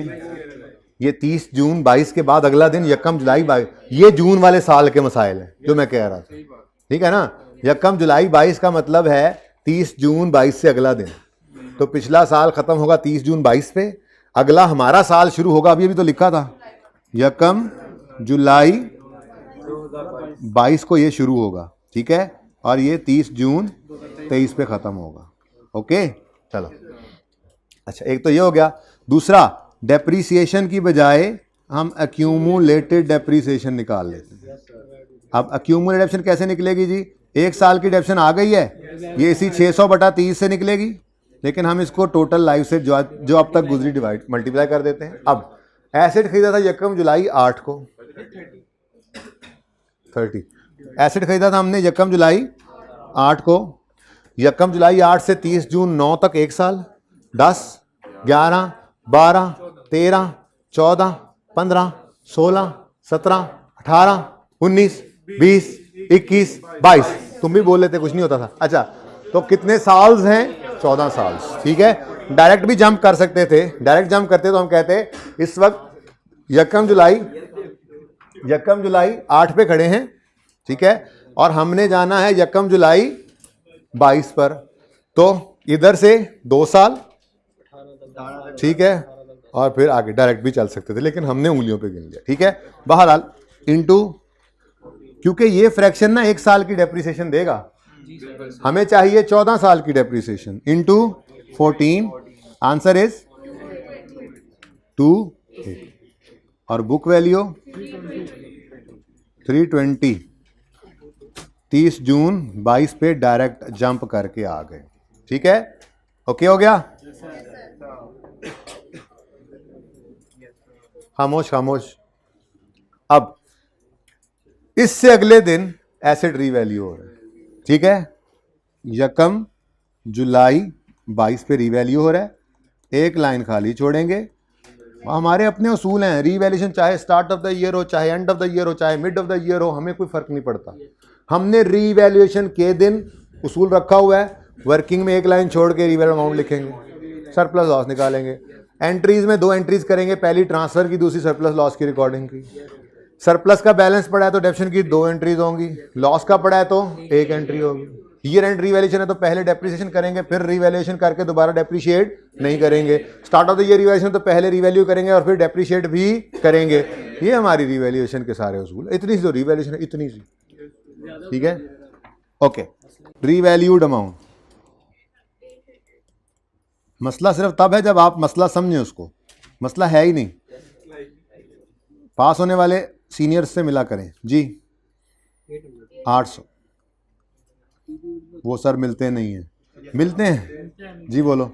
ये 30 जून 22 के बाद अगला दिन 1 जुलाई 22, ये जून वाले साल के मसाइल हैं जो मैं कह रहा था, ठीक है ना। 1 जुलाई 22 का मतलब है 30 जून 22 से अगला दिन, तो पिछला साल खत्म होगा 30 जून 22 पे, अगला हमारा साल शुरू होगा, अभी तो लिखा था 1 जुलाई 22 को ये शुरू होगा, ठीक है, और ये 30 जून 23 पे खत्म होगा। ओके चलो, अच्छा एक तो ये हो गया। दूसरा, डेप्रीसिएशन की बजाय हम एक्यूमुलेटेड डेप्रीसिएशन निकाल लेते हैं। अब एक्यूमुलेटेड डेप्शन कैसे निकलेगी जी, एक साल की डेप्शन आ गई है, ये इसी 600/30 से निकलेगी, लेकिन हम इसको टोटल लाइफ से जो अब तक गुजरी डिवाइड मल्टीप्लाई कर देते हैं। अब एसेट खरीदा था 1 जुलाई 8 को 30, एसेट खरीदा था हमने 1 जुलाई 8 को, 1 जुलाई 8 से 30 जून 9 तक एक साल, 10, 11, 12, 13, 14, 15, 16, 17, 18, 19, 20, 21, 22, तुम भी बोल लेते कुछ नहीं होता था। अच्छा तो कितने साल्स हैं, 14 साल्स, ठीक है। डायरेक्ट भी जंप कर सकते थे, डायरेक्ट जंप करते तो हम कहते इस वक्त 1 जुलाई 8 पे खड़े हैं, ठीक है, और हमने जाना है 1 जुलाई 22 पर, तो इधर से 2 साल, ठीक है, और फिर आगे डायरेक्ट भी चल सकते थे, लेकिन हमने उंगलियों पे गिन लिया, ठीक है। बहरहाल इनटू, क्योंकि ये फ्रैक्शन ना 1 साल की डेप्रिसिएशन देगा, हमें चाहिए 14 साल की डेप्रिसिएशन, इनटू 14, आंसर इज 2, और बुक वैल्यू 320, 30 जून 22 पे डायरेक्ट जंप करके आ गए, ठीक है। ओके हो गया, खामोश खामोश। अब इससे अगले दिन एसेट रीवैल्यू हो रहा है, ठीक है, 1 जुलाई 22 पे रीवैल्यू हो रहा है, एक लाइन खाली छोड़ेंगे। हमारे अपने उसूल हैं, रीवैल्यूएशन चाहे स्टार्ट ऑफ द ईयर हो, चाहे एंड ऑफ द ईयर हो, चाहे मिड ऑफ द ईयर हो, हमें कोई फर्क नहीं पड़ता। हमने रीवैल्यूएशन के दिन उसूल रखा हुआ है, वर्किंग में एक लाइन छोड़ के रीवैल्यू अमाउंट लिखेंगे, सरप्लस लॉस निकालेंगे, एंट्रीज में दो एंट्रीज करेंगे, पहली ट्रांसफर की, दूसरी सरप्लस लॉस की रिकॉर्डिंग की। सरप्लस का बैलेंस पड़ा है तो डेप्शन की दो एंट्रीज होंगी, लॉस का पड़ा है तो एक एंट्री होगी। ईयर एंड रीवैल्यूएशन है तो पहले डेप्रिसिएशन करेंगे, फिर रीवैल्यूएशन करके दोबारा डेप्रिशिएट नहीं करेंगे। Start of the year revaluation तो पहले रीवैल्यू करेंगे और फिर डेप्रिशिएट भी करेंगे। ये हमारी रीवैल्यूएशन के सारे उसूल। इतनी सी तो रीवैल्यूएशन है, इतनी सी, ठीक है। Okay, revalued amount. मसला सिर्फ तब है जब आप मसला समझें उसको, मसला है ही नहीं। पास होने वाले सीनियर्स से मिला करें जी। 800। वो सर मिलते नहीं हैं, मिलते हैं जी, बोलो।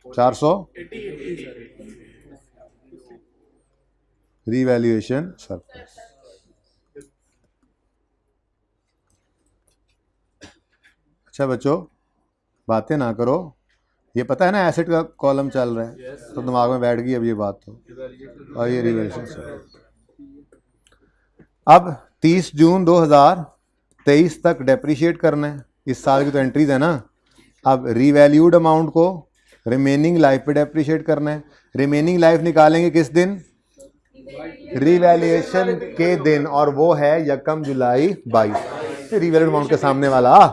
400 रीवैल्यूएशन सरप्लस। अच्छा बच्चों, बातें ना करो, ये पता है ना एसेट का कॉलम चल रहा है, तो दिमाग में बैठ गई अब ये बात तो। और ये रीवैल्यूएशन सरप्लस। अब 30 जून 2023 तक डेप्रिशिएट करना है, इस साल की तो एंट्रीज है ना। अब रीवैल्यूड अमाउंट को रिमेनिंग लाइफ पे डेप्रिशिएट करना है। रिमेनिंग लाइफ निकालेंगे किस दिन? रीवैल्यूएशन के दिन, और वो है 1 जुलाई 22। रीवैल्यूड अमाउंट के सामने वाला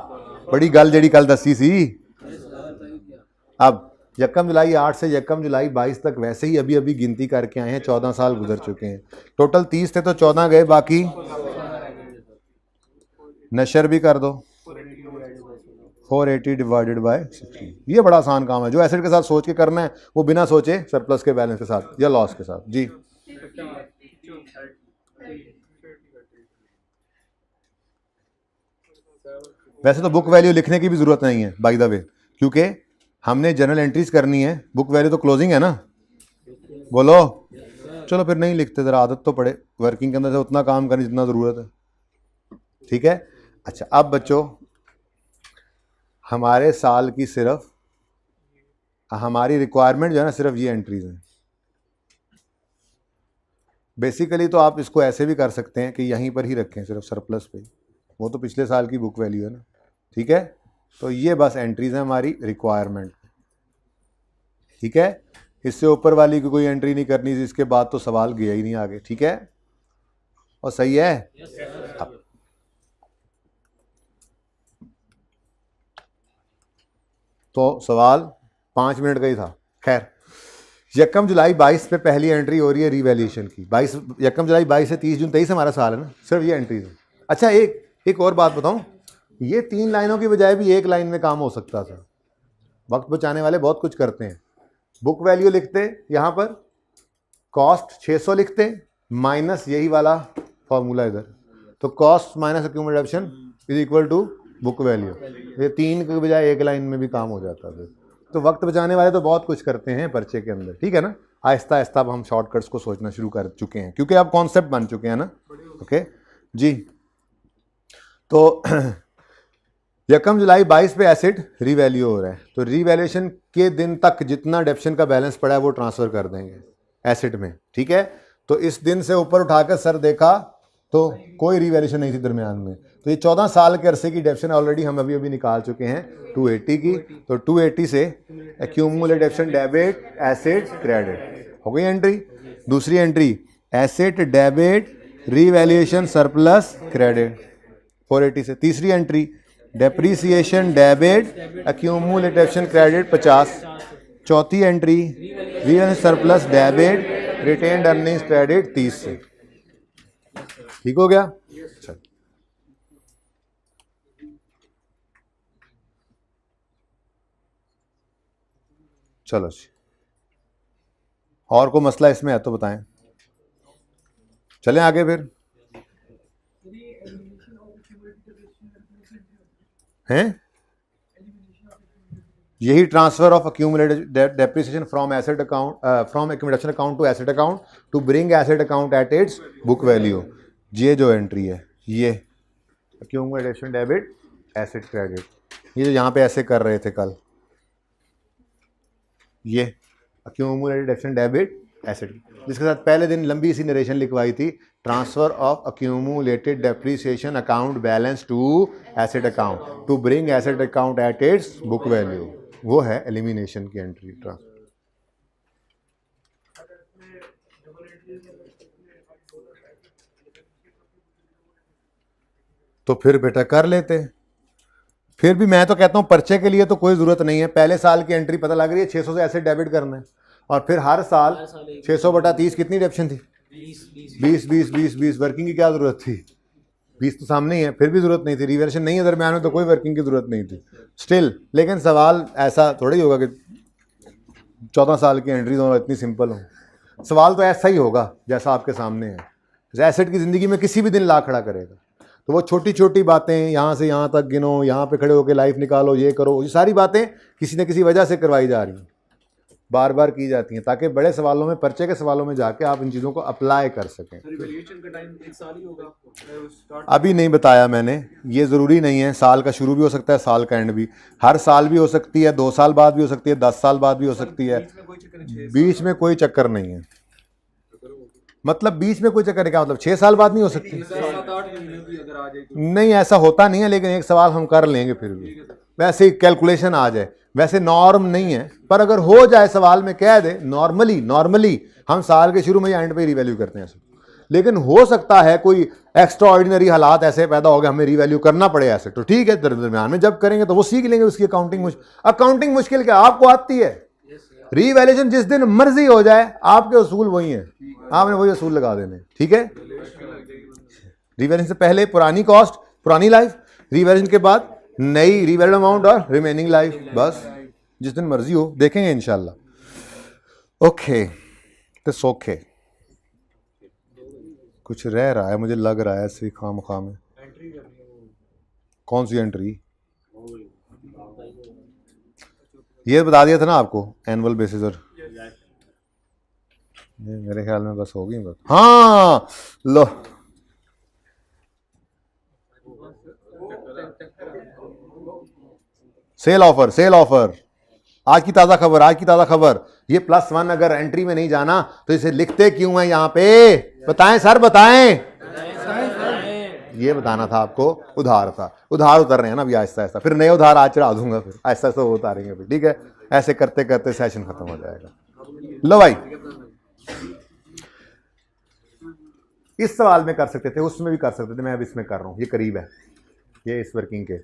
बड़ी गल जड़ी कल दसी सी। अब 1 जुलाई 8 से 1 जुलाई 22 तक वैसे ही अभी अभी गिनती करके आए हैं, 14 साल गुजर चुके हैं। टोटल 30 थे तो 14 गए, बाकी नशर भी कर दो। 480 डिवाइडेड बाय 60। ये बड़ा आसान काम है, जो एसेट के साथ सोच के करना है वो बिना सोचे सरप्लस के बैलेंस के साथ या लॉस के साथ जी। वैसे तो बुक वैल्यू लिखने की भी जरूरत नहीं है बाय द वे, क्योंकि हमने जनरल एंट्रीज करनी है। बुक वैल्यू तो क्लोजिंग है ना, बोलो। चलो फिर नहीं लिखते, जरा आदत तो पड़े वर्किंग के अंदर से उतना काम करने जितना जरूरत है, ठीक है। अच्छा, अब बच्चों हमारे साल की सिर्फ हमारी रिक्वायरमेंट जो है ना, सिर्फ ये एंट्रीज हैं। बेसिकली तो आप इसको ऐसे भी कर सकते हैं कि यहीं पर ही रखें सिर्फ सरप्लस पे, वो तो पिछले साल की बुक वैल्यू है ना, ठीक है। तो ये बस एंट्रीज है हमारी रिक्वायरमेंट, ठीक है। इससे ऊपर वाली की कोई एंट्री नहीं करनी, इसके बाद तो सवाल गया ही नहीं आगे, ठीक है। और सही है। अब तो सवाल 5 मिनट का ही था। खैर, 1 जुलाई 22 पे पहली एंट्री हो रही है रीवैल्यूएशन की। 1 जुलाई 22 से 30 जून 23 हमारा साल है ना, सिर्फ ये एंट्रीज है। अच्छा, एक और बात बताऊं, ये 3 लाइनों की बजाय भी 1 लाइन में काम हो सकता था। वक्त बचाने वाले बहुत कुछ करते हैं। बुक वैल्यू लिखते, यहाँ पर कॉस्ट 600 लिखते, माइनस यही वाला फॉर्मूला इधर, तो cost minus accumulation is equal to book value. ये 3 के बजाय 1 लाइन में भी काम हो जाता है। तो वक्त बचाने वाले तो बहुत कुछ करते हैं पर्चे के अंदर, ठीक है ना। आहिस्ता आहिस्ता अब हम शॉर्टकट्स को सोचना शुरू कर चुके हैं, क्योंकि अब कॉन्सेप्ट बन चुके हैं ना। ओके जी, तो 1 जुलाई 22 पे एसेट रीवैल्यू हो रहा है, तो रीवैल्यूएशन के दिन तक जितना डेप्शन का बैलेंस पड़ा है वो ट्रांसफर कर देंगे एसेट में, ठीक है। तो इस दिन से ऊपर उठाकर सर देखा तो कोई रीवैल्यूएशन नहीं थी दरमियान में, तो ये 14 साल के अरसे की डेप्शन ऑलरेडी हम अभी निकाल चुके हैं 280 की। तो 280 से एक्यूमुलेटेड डेप्शन डेबिट एसेट क्रेडिट हो गई एंट्री। दूसरी entry asset debit revaluation surplus credit 480 से। तीसरी entry depreciation debit accumulated डेप्शन credit 50। चौथी entry revaluation surplus debit retained earnings credit 30 से। ठीक हो गया। चलो जी, और कोई मसला इसमें है तो बताएं, चलें आगे फिर। हैं यही transfer of accumulated depreciation from asset account from accumulation account to asset account to bring asset account at its book value. ये जो एंट्री है ये एक्यूमुलेशन डेबिट एसेट क्रेडिट, ये जो यहाँ पे ऐसे कर रहे थे कल, ये एक्यूमुलेटेड डेप्शन डेबिट एसेट, जिसके साथ पहले दिन लंबी सी नरेशन लिखवाई थी, transfer of accumulated depreciation account balance to asset account to bring asset account at its book value. वो है एलिमिनेशन की एंट्री ट्रांसफर। तो फिर बेटा कर लेते। फिर भी मैं तो कहता हूं पर्चे के लिए तो कोई जरूरत नहीं है। पहले साल की एंट्री पता लग रही है 600 से ऐसे डेबिट करना है, और फिर हर साल 600/30 कितनी डेप्शन थी? 20 वर्किंग की क्या जरूरत थी? 20 तो सामने ही है, फिर भी जरूरत नहीं थी। रिवैल्यूएशन नहीं है दरम्यान में तो कोई वर्किंग की जरूरत नहीं थी स्टिल। लेकिन सवाल ऐसा थोड़ा ही होगा कि 14 साल की एंट्री तो इतनी सिंपल हो। सवाल तो ऐसा ही होगा जैसा आपके सामने है। एसेट की ज़िंदगी में किसी भी दिन ला खड़ा करेगा, तो वो छोटी छोटी बातें यहाँ से यहाँ तक गिनो, यहाँ पे खड़े होकर लाइफ निकालो, ये करो, ये सारी बातें किसी न किसी वजह से करवाई जा रही हैं, बार बार की जाती हैं, ताकि बड़े सवालों में, पर्चे के सवालों में जाके आप इन चीज़ों को अप्लाई कर सकें। रिवैल्यूएशन का टाइम 1 साल ही होगा? अभी नहीं बताया मैंने, ये ज़रूरी नहीं है। साल का शुरू भी हो सकता है, साल का एंड भी। हर साल भी हो सकती है, 2 साल बाद भी हो सकती है, 10 साल बाद भी हो सकती है। बीच में कोई चक्कर नहीं है। मतलब बीच में कोई चक्कर क्या मतलब 6 साल बाद नहीं हो सकती? 7-8 महीने भी अगर आ जाए नहीं, ऐसा होता नहीं है, लेकिन एक सवाल हम कर लेंगे फिर भी, वैसे ही कैलकुलेशन आ जाए। वैसे नॉर्म नहीं है, पर अगर हो जाए सवाल में कह दे नॉर्मली हम साल के शुरू में या एंड पे रिवैल्यू करते हैं। लेकिन हो सकता है कोई एक्स्ट्रा ऑर्डिनरी हालात ऐसे पैदा हो गए हमें रिवैल्यू करना पड़े ऐसे, तो ठीक है, दरमियान में जब करेंगे तो वो सीख लेंगे उसकी अकाउंटिंग मुश्किल क्या आपको आती है। रिवैल्यूएशन जिस दिन मर्जी हो जाए, आपके उसूल वही हैं, आपने वही उसूल लगा देने, ठीक है। रिवैल्यूएशन से पहले पुरानी कॉस्ट, पुरानी लाइफ, रिवैल्यूएशन के बाद नई रिवैल्यूड अमाउंट और रिमेनिंग लाइफ, बस जिस दिन मर्जी हो देखेंगे इंशाल्लाह। ओके, तो सोखे कुछ रह रहा है, मुझे लग रहा है ऐसे खाम में। कौन सी एंट्री? ये बता दिया था ना आपको, एनुअल बेसिस और मेरे ख्याल में बस होगी बस। हाँ लो, सेल ऑफर आज की ताजा खबर। ये +1 अगर एंट्री में नहीं जाना तो इसे लिखते क्यों है यहाँ पे? बताएं सर, बताएं। ये बताना था आपको। उधार उतर रहे हैं ना अभी आहिस्ता आहिस्ता, फिर नए उधार आज चढ़ा दूंगा, फिर आहिस्ता आहिस्ता वो उतारेंगे फिर, ठीक है। ऐसे करते करते सेशन खत्म हो जाएगा। लो भाई, इस सवाल में कर सकते थे, उसमें भी कर सकते थे, मैं अब इसमें कर रहा हूं, ये करीब है, ये इस वर्किंग के।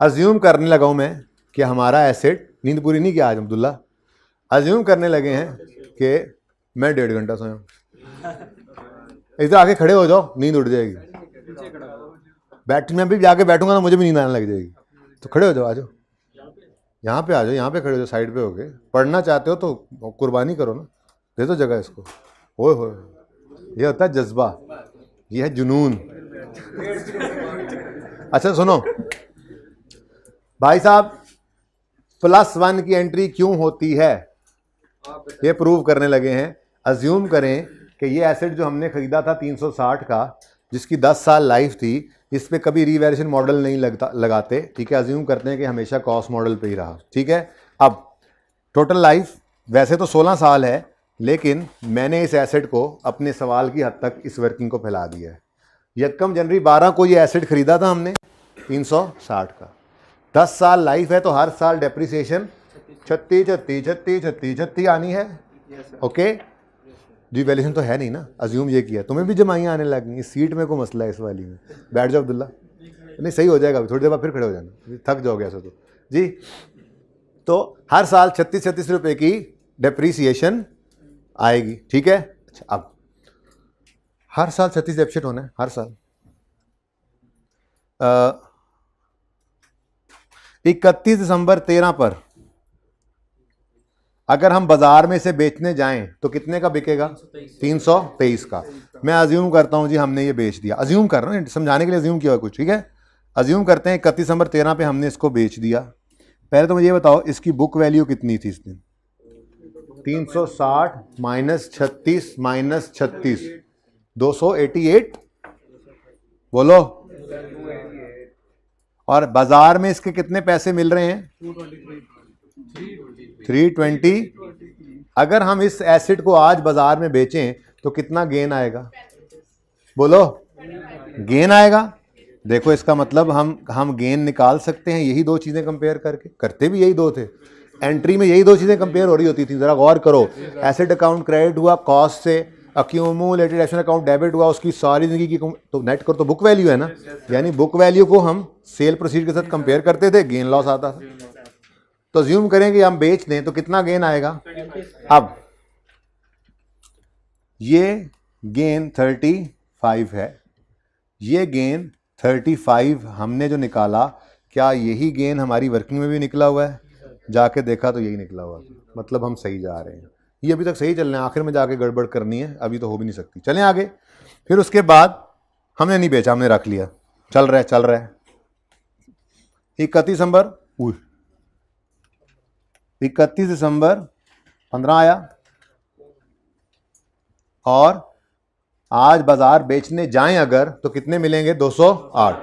अज्यूम करने लगा हूं मैं कि हमारा एसेट, नींद पूरी नहीं किया आज अब्दुल्ला, अज्यूम करने लगे हैं कि मैं 1.5 घंटा सोया। इधर आके खड़े हो जाओ, नींद उड़ जाएगी। मैं भी जाके बैठूंगा तो मुझे भी नींद आने लग जाएगी। तो खड़े हो जाओ, आ जाओ, यहाँ पे आ जाओ, यहाँ पे खड़े हो जाओ, साइड पे हो गए। पढ़ना चाहते हो तो कुर्बानी करो ना, दे दो जगह इसको। ओए होए, ये होता है जज्बा, ये है जुनून। अच्छा सुनो भाई साहब, +1 की एंट्री क्यों होती है ये प्रूव करने लगे हैं। अज्यूम करें कि ये एसेट जो हमने खरीदा था 360 का, जिसकी 10 साल लाइफ थी, इस पे कभी रिवैल्यूएशन मॉडल नहीं लगाते, ठीक है। अज्यूम करते हैं कि हमेशा कॉस्ट मॉडल पे ही रहा, ठीक है। अब टोटल लाइफ वैसे तो 16 साल है, लेकिन मैंने इस एसेट को अपने सवाल की हद तक इस वर्किंग को फैला दिया है। 1 जनवरी 12 को ये एसेट खरीदा था हमने 360 का, 10 साल लाइफ है, तो हर साल डेप्रिसिएशन 36 आनी है, ओके। रिवैल्यूएशन तो है नहीं ना, अज्यूम ये किया, तुम्हें भी जमाइयाँ आने लगी। इस सीट में कोई मसला है इस वाली में, बैठ जाओ अब्दुल्ला, नहीं सही हो जाएगा, थोड़ी देर बाद फिर खड़े हो जाना, थक जाओगे ऐसा तो जी। तो हर साल 36 रुपए की डेप्रीसिएशन आएगी, ठीक है। अच्छा, अब हर साल 36 डेप्रिसिएट होना है, हर साल। 31 दिसंबर 13 पर अगर हम बाजार में इसे बेचने जाएं तो कितने का बिकेगा? 323 का। मैं अज्यूम करता हूं जी हमने ये बेच दिया, अज्यूम कर रहा हूं, समझाने के लिए अज्यूम किया कुछ, ठीक है। अज्यूम करते हैं 31 दिसंबर 13 पे हमने इसको बेच दिया। पहले तो मुझे ये बताओ इसकी बुक वैल्यू कितनी थी इस दिन? 360 - 36 - 36 288, बोलो। और बाजार में इसके कितने पैसे मिल रहे हैं? 320। अगर हम इस एसेट को आज बाजार में बेचें तो कितना गेन आएगा? बोलो, गेन आएगा। देखो इसका मतलब हम गेन निकाल सकते हैं यही दो चीजें कंपेयर करके, करते भी यही दो थे। एंट्री में यही दो चीज़ें कंपेयर हो रही होती थी, ज़रा गौर करो। एसेट अकाउंट क्रेडिट हुआ कॉस्ट से, अक्यूमुलेटेड एक्शन अकाउंट डेबिट हुआ उसकी सारी जिंदगी की, तो नेट कर तो बुक वैल्यू है ना, यानी बुक वैल्यू को हम सेल प्रोसीड के साथ कंपेयर करते थे, गेन लॉस आता था। तो अज्यूम करें कि हम बेच दें तो कितना गेन आएगा। अब ये गेन 35 है, ये गेन 35 हमने जो निकाला, क्या यही गेन हमारी वर्किंग में भी निकला हुआ है? जाके देखा तो यही निकला हुआ, मतलब हम सही जा रहे हैं। ये अभी तक सही चल रहे हैं, आखिर में जाके गड़बड़ करनी है, अभी तो हो भी नहीं सकती। चलें आगे। फिर उसके बाद हमने नहीं बेचा, हमने रख लिया, चल रहा है। 31 दिसंबर 31 दिसंबर 15 आया और आज बाजार बेचने जाएं अगर तो कितने मिलेंगे? 208।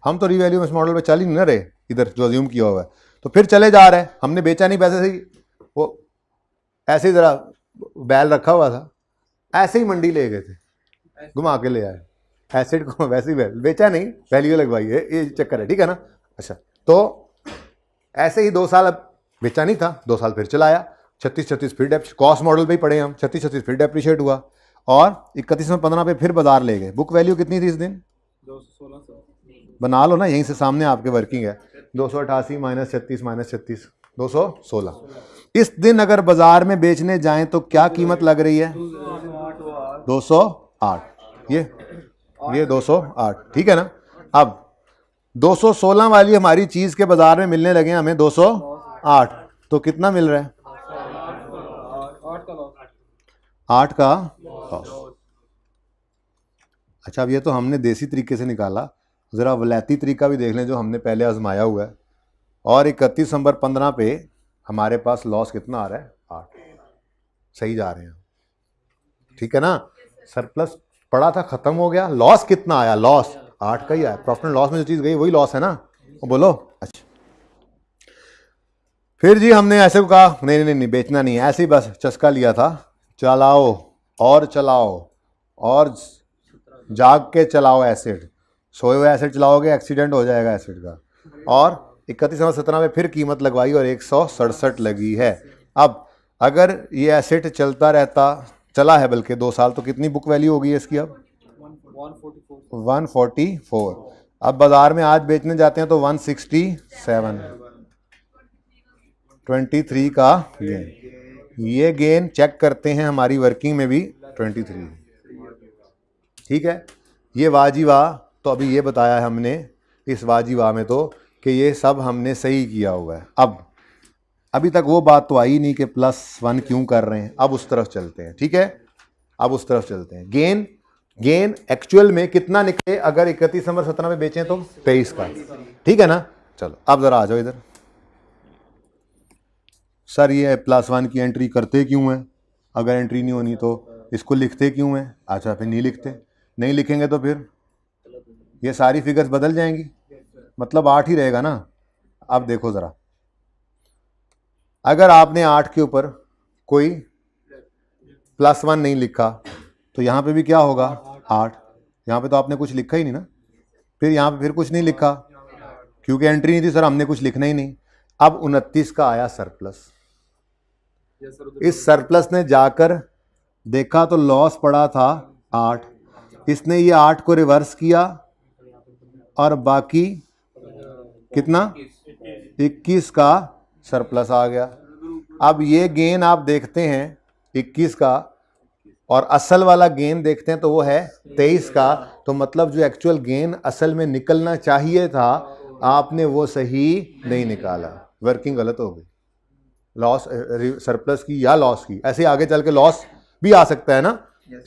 हम तो रीवैल्यू में इस मॉडल पे चल ही नहीं ना रहे, इधर जो अज्यूम किया हुआ है, तो फिर चले जा रहे हैं। हमने बेचा नहीं, पैसे से ही वो ऐसे ही जरा बैल रखा हुआ था, ऐसे ही मंडी ले गए थे, घुमा के ले आए एसेट को, वैसे ही बेचा नहीं, वैल्यू लगवाई है, ये चक्कर है, ठीक है ना। अच्छा, तो ऐसे ही 2 साल, अब बेचा नहीं था, 2 साल फिर चलाया, 36 फिर कॉस्ट मॉडल पे ही पड़े हम, 36 फिर डेप्रिशिएट हुआ और 31 में 15 पे फिर बाजार ले गए। बुक वैल्यू कितनी थी इस दिन? 216 बना लो ना, यहीं से सामने आपके वर्किंग है, 288 माइनस 36 216। इस दिन अगर बाजार में बेचने जाएं तो क्या कीमत लग रही है? 208। ये 208, ठीक है ना। अब 216 वाली हमारी चीज के बाजार में मिलने लगे हमें 208, तो कितना मिल रहा है? 8 का लॉस। अच्छा, अब ये तो हमने देसी तरीके से निकाला, ज़रा वलैती तरीका भी देख लें जो हमने पहले आजमाया हुआ है। और 31 दिसंबर 15 पे हमारे पास लॉस कितना आ रहा है? 8। सही जा रहे हैं, ठीक है ना। सरप्लस पड़ा था, खत्म हो गया। लॉस कितना आया? लॉस 8 का ही आया। प्रॉफिट एंड लॉस में जो चीज़ गई वही लॉस है ना, वो बोलो। अच्छा, फिर जी हमने ऐसे को कहा नहीं बेचना नहीं है, ऐसे ही बस चस्का लिया था, चलाओ और जाग के चलाओ एसिड, सोए हुए एसिड चलाओगे एक्सीडेंट हो जाएगा एसिड का। और 31/17 में फिर कीमत लगवाई और 167 लगी है। अब अगर ये एसिड चलता रहता, चला है बल्कि 2 साल, तो कितनी बुक वैल्यू होगी इसकी? अब 144। अब बाजार में आज बेचने जाते हैं तो 167, 23 का गेन। ये गेन चेक करते हैं हमारी वर्किंग में भी 23, ठीक है। ये वाजीवा तो अभी ये बताया है हमने इस वाजीवा में तो कि ये सब हमने सही किया हुआ है। अब अभी तक वो बात तो आई नहीं कि +1 क्यों कर रहे हैं, अब उस तरफ चलते हैं, ठीक है। अब उस तरफ चलते हैं। गेन एक्चुअल में कितना निकले अगर 31 दिसंबर 17 में बेचें तो? 23 का, ठीक है ना। चलो अब जरा आ जाओ इधर। सर ये +1 की एंट्री करते क्यों है? अगर एंट्री नहीं होनी तो इसको लिखते क्यों है? अच्छा, फिर नहीं लिखते, नहीं लिखेंगे तो फिर ये सारी फिगर्स बदल जाएंगी, मतलब 8 ही रहेगा ना। अब देखो ज़रा, अगर आपने 8 के ऊपर कोई +1 नहीं लिखा तो यहाँ पे भी क्या होगा? 8। यहाँ पे तो आपने कुछ लिखा ही नहीं ना, फिर यहाँ पे फिर कुछ नहीं लिखा क्योंकि एंट्री नहीं थी सर, हमने कुछ लिखना ही नहीं। अब 29 का आया सरप्लस। इस सरप्लस ने जाकर देखा तो लॉस पड़ा था 8, इसने ये 8 को रिवर्स किया और बाकी कितना? 21 का सरप्लस आ गया। अब ये गेन आप देखते हैं 21 का और असल वाला गेन देखते हैं तो वो है 23 का, तो मतलब जो एक्चुअल गेन असल में निकलना चाहिए था आपने वो सही नहीं निकाला, वर्किंग गलत हो गई। लॉस सरप्लस की या लॉस की, ऐसे आगे चल के लॉस भी आ सकता है ना,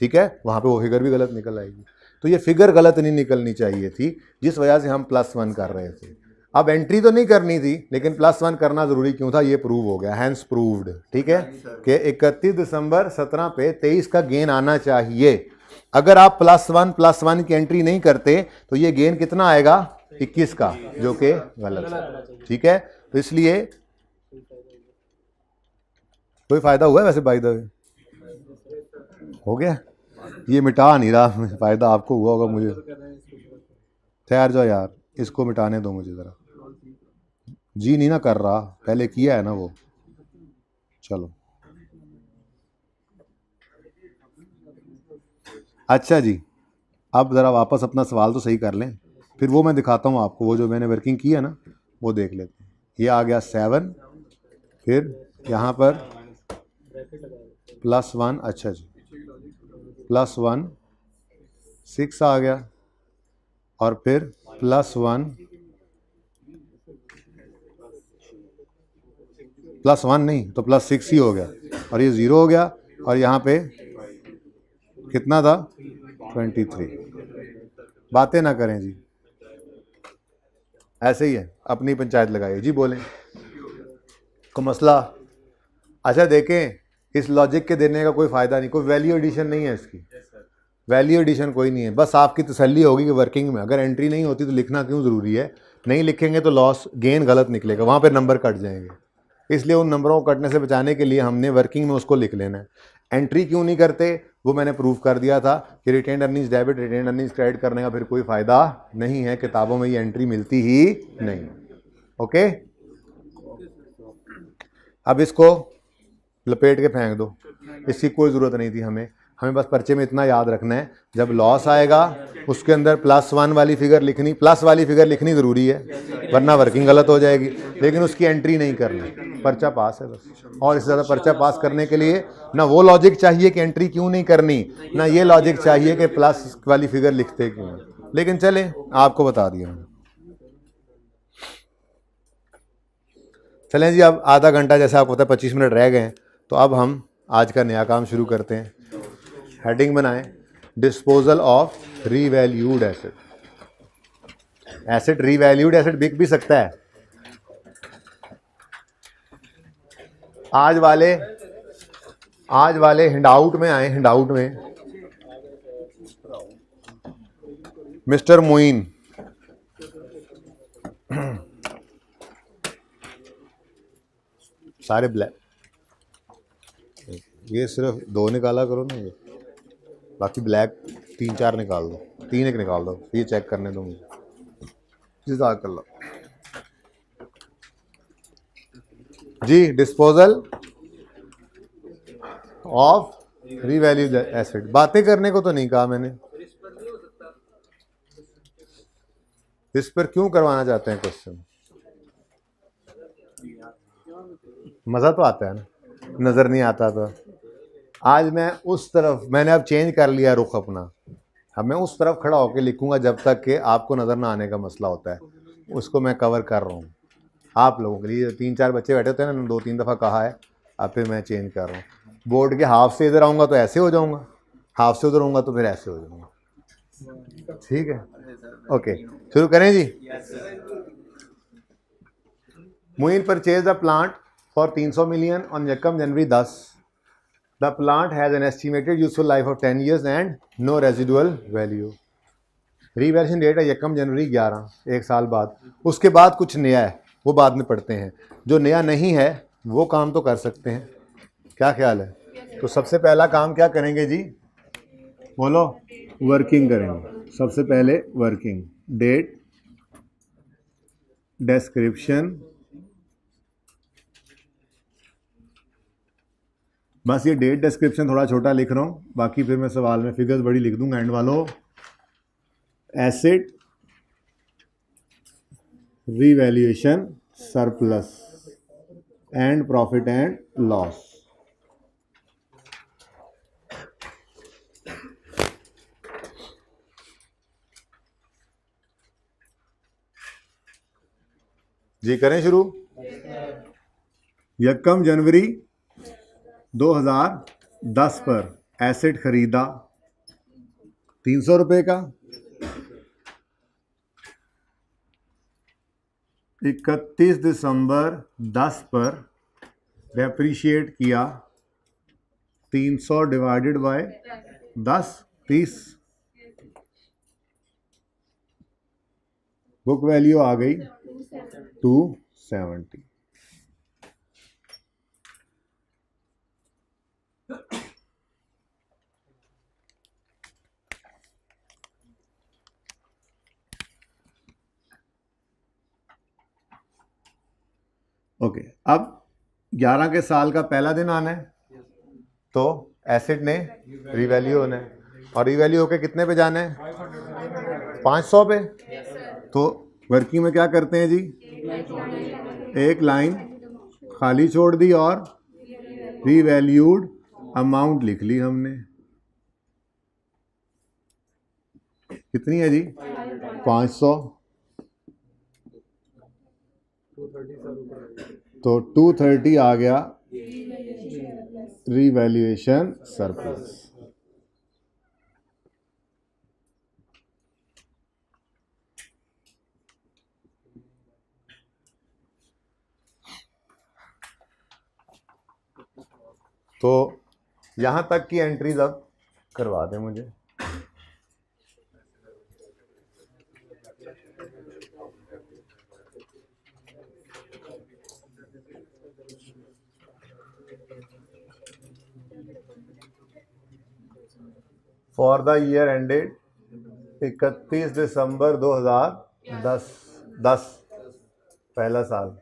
ठीक है, वहां पे वो फिगर भी गलत निकल आएगी। तो ये फिगर गलत नहीं निकलनी चाहिए थी जिस वजह से हम +1 कर रहे थे। अब एंट्री तो नहीं करनी थी लेकिन +1 करना जरूरी क्यों था, ये प्रूव हो गया, हैंस प्रूव्ड, ठीक है, कि 31 दिसंबर 17 पे 23 का गेन आना चाहिए। अगर आप +1 की एंट्री नहीं करते तो ये गेन कितना आएगा? 21 का, जो कि गलत है, ठीक है। तो इसलिए कोई फायदा हुआ है वैसे? बाय द वे हो गया, ये मिटा नहीं रहा, फायदा आपको हुआ होगा, मुझे ठहर जाओ यार, इसको मिटाने दो मुझे ज़रा, जी नहीं ना कर रहा, पहले किया है ना वो। चलो अच्छा जी, अब ज़रा वापस अपना सवाल तो सही कर लें, फिर वो मैं दिखाता हूँ आपको, वो जो मैंने वर्किंग की है ना वो देख लेते हैं। ये आ गया 7, फिर यहाँ पर +1, अच्छा जी, +1 6 आ गया, और फिर +1 +1 नहीं तो +6 ही हो गया, और ये 0 हो गया, और यहाँ पे कितना था 23। बातें ना करें जी, ऐसे ही है, अपनी पंचायत लगाइए जी। बोलें को मसला। अच्छा देखें, इस लॉजिक के देने का कोई फ़ायदा नहीं, कोई वैल्यू एडिशन नहीं है इसकी, वैल्यू एडिशन कोई नहीं है। बस आपकी तसल्ली होगी कि वर्किंग में अगर एंट्री नहीं होती तो लिखना क्यों ज़रूरी है, नहीं लिखेंगे तो लॉस गेन गलत निकलेगा, वहाँ पे नंबर कट जाएंगे। इसलिए उन नंबरों को कटने से बचाने के लिए हमने वर्किंग में उसको लिख लेना है। एंट्री क्यों नहीं करते वो मैंने प्रूव कर दिया था कि retained earnings debit retained earnings credit करने का फिर कोई फ़ायदा नहीं है, किताबों में ये एंट्री मिलती ही नहीं। ओके, अब इसको लपेट के फेंक दो, इसकी कोई ज़रूरत नहीं थी हमें। हमें बस पर्चे में इतना याद रखना है, जब लॉस आएगा उसके अंदर +1 वाली फिगर लिखनी, प्लस वाली फिगर लिखनी ज़रूरी है, वरना वर्किंग गलत हो जाएगी। लेकिन उसकी एंट्री नहीं करनी, पर्चा पास है बस। और इससे ज़्यादा पर्चा पास करने के लिए ना वो लॉजिक चाहिए कि एंट्री क्यों नहीं करनी, ना ये लॉजिक चाहिए कि प्लस वाली फिगर लिखते क्यों हैं। लेकिन चले, आपको बता दिया मैंने। चलें जी, अब आधा घंटा जैसे आपको पता है 25 मिनट रह गए हैं, तो अब हम आज का नया काम शुरू करते हैं। हेडिंग बनाएं, disposal of revalued asset. Asset revalued asset बिक भी सकता है। आज वाले हिंडआउट में आए, हिंडआउट में मिस्टर मोइन, सारे ब्लैक, ये सिर्फ 2 निकाला करो ना, ये बाकी ब्लैक 3-4 निकाल दो, 3 एक निकाल दो, ये चेक करने दो मुझे। जज़ाकल्लाह जी। डिस्पोजल ऑफ रीवैल्यूड एसेट, बातें करने को तो नहीं कहा मैंने। इस पर क्यों करवाना चाहते हैं क्वेश्चन? मज़ा तो आता है ना, नज़र नहीं आता तो। आज मैं उस तरफ, मैंने अब चेंज कर लिया रुख अपना, अब मैं उस तरफ खड़ा होकर लिखूंगा जब तक कि आपको नज़र ना आने का मसला होता है, उसको मैं कवर कर रहा हूँ आप लोगों के लिए। 3-4 बच्चे बैठे होते हैं ना, 2-3 दफ़ा कहा है, अब फिर मैं चेंज कर रहा हूँ। बोर्ड के हाफ से इधर आऊँगा तो ऐसे हो जाऊँगा, हाफ से उधर आऊँगा तो फिर ऐसे हो जाऊँगा। ठीक है, ओके, शुरू करें जी। Moin purchased a plant for 300 million on Yakam January 10. The plant has an estimated useful life of 10 years and no residual value. Revaluation date है यकम जनवरी 11, 1 साल बाद। उसके बाद कुछ नया है, वो बाद में पढ़ते हैं। जो नया नहीं है वो काम तो कर सकते हैं, क्या ख्याल है? तो सबसे पहला काम क्या करेंगे जी, बोलो? वर्किंग करेंगे। सबसे पहले वर्किंग, डेट, डिस्क्रिप्शन, बस ये डेट डिस्क्रिप्शन थोड़ा छोटा लिख रहा हूँ, बाकी फिर मैं सवाल में फिगर्स बड़ी लिख दूंगा एंड वालों। Asset revaluation surplus and profit and loss. जी करें शुरू। यकम जनवरी 2010 पर एसेट खरीदा 300 रुपये का, 31 दिसंबर 10 पर डेप्रीशिएट किया 300 डिवाइडेड बाय 10, 30, बुक वैल्यू आ गई 270। ओके, अब 11 के साल का पहला दिन आना है तो एसेट ने रीवैल्यू होना है, और रीवैल्यू होके कितने पे जाना है? 500 पे। तो वर्किंग में क्या करते हैं जी, एक लाइन खाली छोड़ दी और रीवैल्यूड अमाउंट लिख ली हमने। कितनी है जी? 500। तो 230 आ गया रीवैल्यूएशन सरप्लस। तो यहां तक की एंट्रीज अब करवा दें मुझे। फॉर द ईयर एंडेड 31 दिसंबर 2010 पहला साल,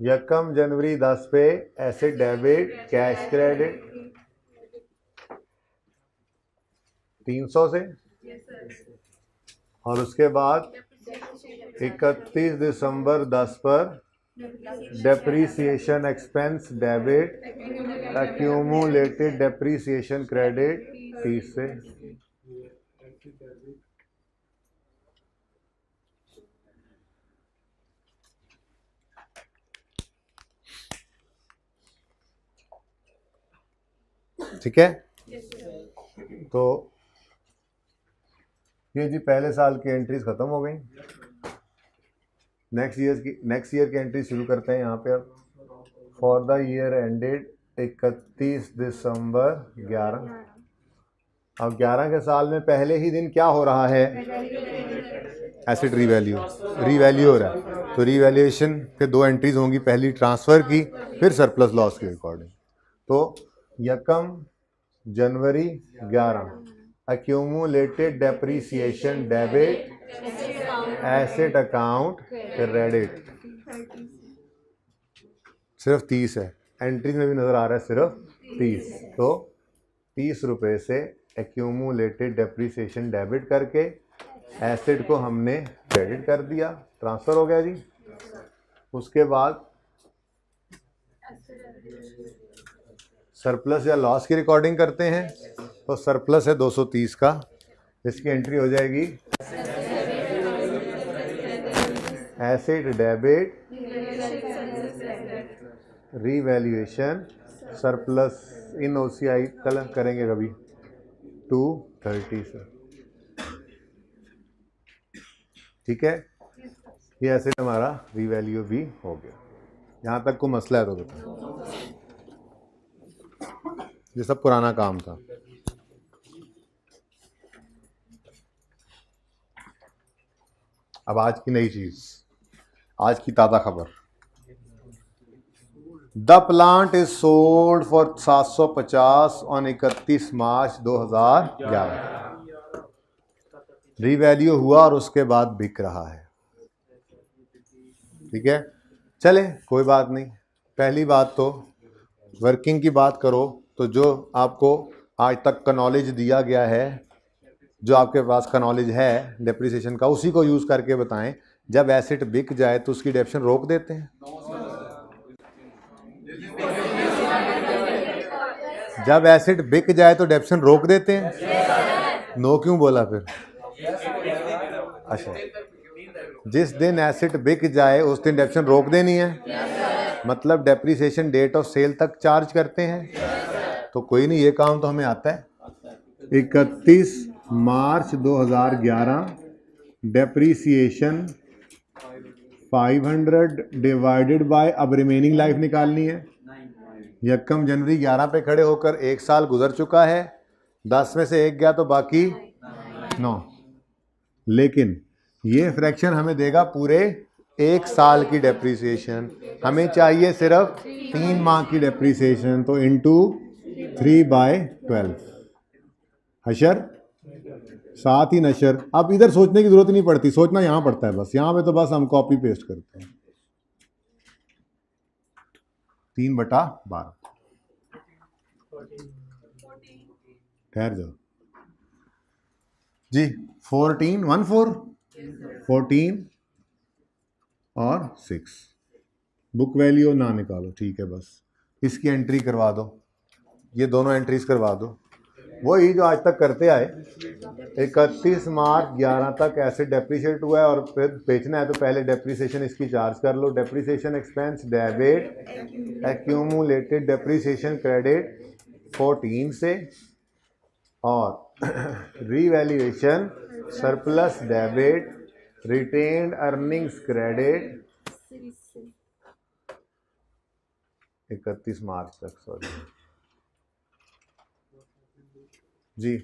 यकम जनवरी 10 पे एसेट डेबिट कैश क्रेडिट 300 से, और उसके बाद 31 दिसंबर 10 पर depreciation expense debit, accumulated depreciation credit 30 से। ठीक है, तो ये जी पहले साल की एंट्रीज खत्म हो गई। नेक्स्ट ईयर की एंट्री शुरू करते हैं यहाँ पे। अब फॉर द ईयर एंडेड 31 दिसंबर 11। अब 11 के साल में पहले ही दिन क्या हो रहा है? एसेट रीवैल्यू हो रहा है। तो रीवैल्यूएशन के दो एंट्रीज होंगी, पहली ट्रांसफर की, फिर सरप्लस लॉस की रिकॉर्डिंग। तो यकम जनवरी 11 accumulated depreciation debit asset account credit सिर्फ 30 है, एंट्रीज में भी नजर आ रहा है सिर्फ 30। तो 30 रुपए से एक्यूमुलेटेड डेप्रीसिएशन डेबिट करके एसेट को हमने क्रेडिट कर दिया, ट्रांसफर हो गया जी। उसके बाद सरप्लस या लॉस की रिकॉर्डिंग करते हैं। तो सरप्लस है 230 का, इसकी एंट्री हो जाएगी एसेट डेबिट रीवैल्यूएशन सरप्लस इन ओसीआई कल करेंगे कभी 230 से। ठीक है, ये एसेट हमारा रीवैल्यू भी हो गया। यहाँ तक को मसला है तो बताओ, ये सब पुराना काम था। अब आज की नई चीज, आज की ताज़ा खबर। The plant is sold for 750 on 31 March 2011। Revalue हुआ और उसके बाद बिक रहा है। ठीक है, चले कोई बात नहीं। पहली बात तो वर्किंग की बात करो तो जो आपको आज तक का नॉलेज दिया गया है, जो आपके पास का नॉलेज है डेप्रिसिएशन का, उसी को यूज़ करके बताएं। जब एसेट बिक जाए तो उसकी डेप्शन रोक देते हैं? जब एसेट बिक जाए तो डेप्शन रोक देते हैं? नो क्यों बोला फिर? अच्छा, जिस दिन एसेट बिक जाए उस दिन डेप्शन रोक देनी है, मतलब डेप्रिसिएशन डेट ऑफ सेल तक चार्ज करते हैं। तो कोई नहीं, ये काम तो हमें आता है। 31 मार्च 2011 डेप्रीसिएशन 500 डिवाइडेड बाय, अब रिमेनिंग लाइफ निकालनी है। यकम जनवरी 11 पे खड़े होकर एक साल गुजर चुका है, 10 में से एक गया तो बाकी 9। लेकिन ये फ्रैक्शन हमें देगा पूरे एक साल की डेप्रीसिएशन, हमें चाहिए सिर्फ 3 माह की डेप्रीसिएशन। तो इंटू 3/12 हशर 7 ही नशर। अब इधर सोचने की जरूरत ही नहीं पड़ती, सोचना यहाँ पड़ता है बस। यहाँ पे तो बस हम कॉपी पेस्ट करते हैं। 3/12। ठहर जाओ जी। 14 और 6 बुक वैल्यू ना निकालो, ठीक है, बस इसकी एंट्री करवा दो, ये दोनों एंट्रीज करवा दो। वही जो आज तक करते आए। 31 मार्च 11 तक एसेट डेप्रिशिएट हुआ है और फिर बेचना है तो पहले डेप्रिसिएशन इसकी चार्ज कर लो। Depreciation expense debit, accumulated depreciation credit 14 से, और revaluation surplus debit, retained earnings credit 31 March तक, सॉरी जी।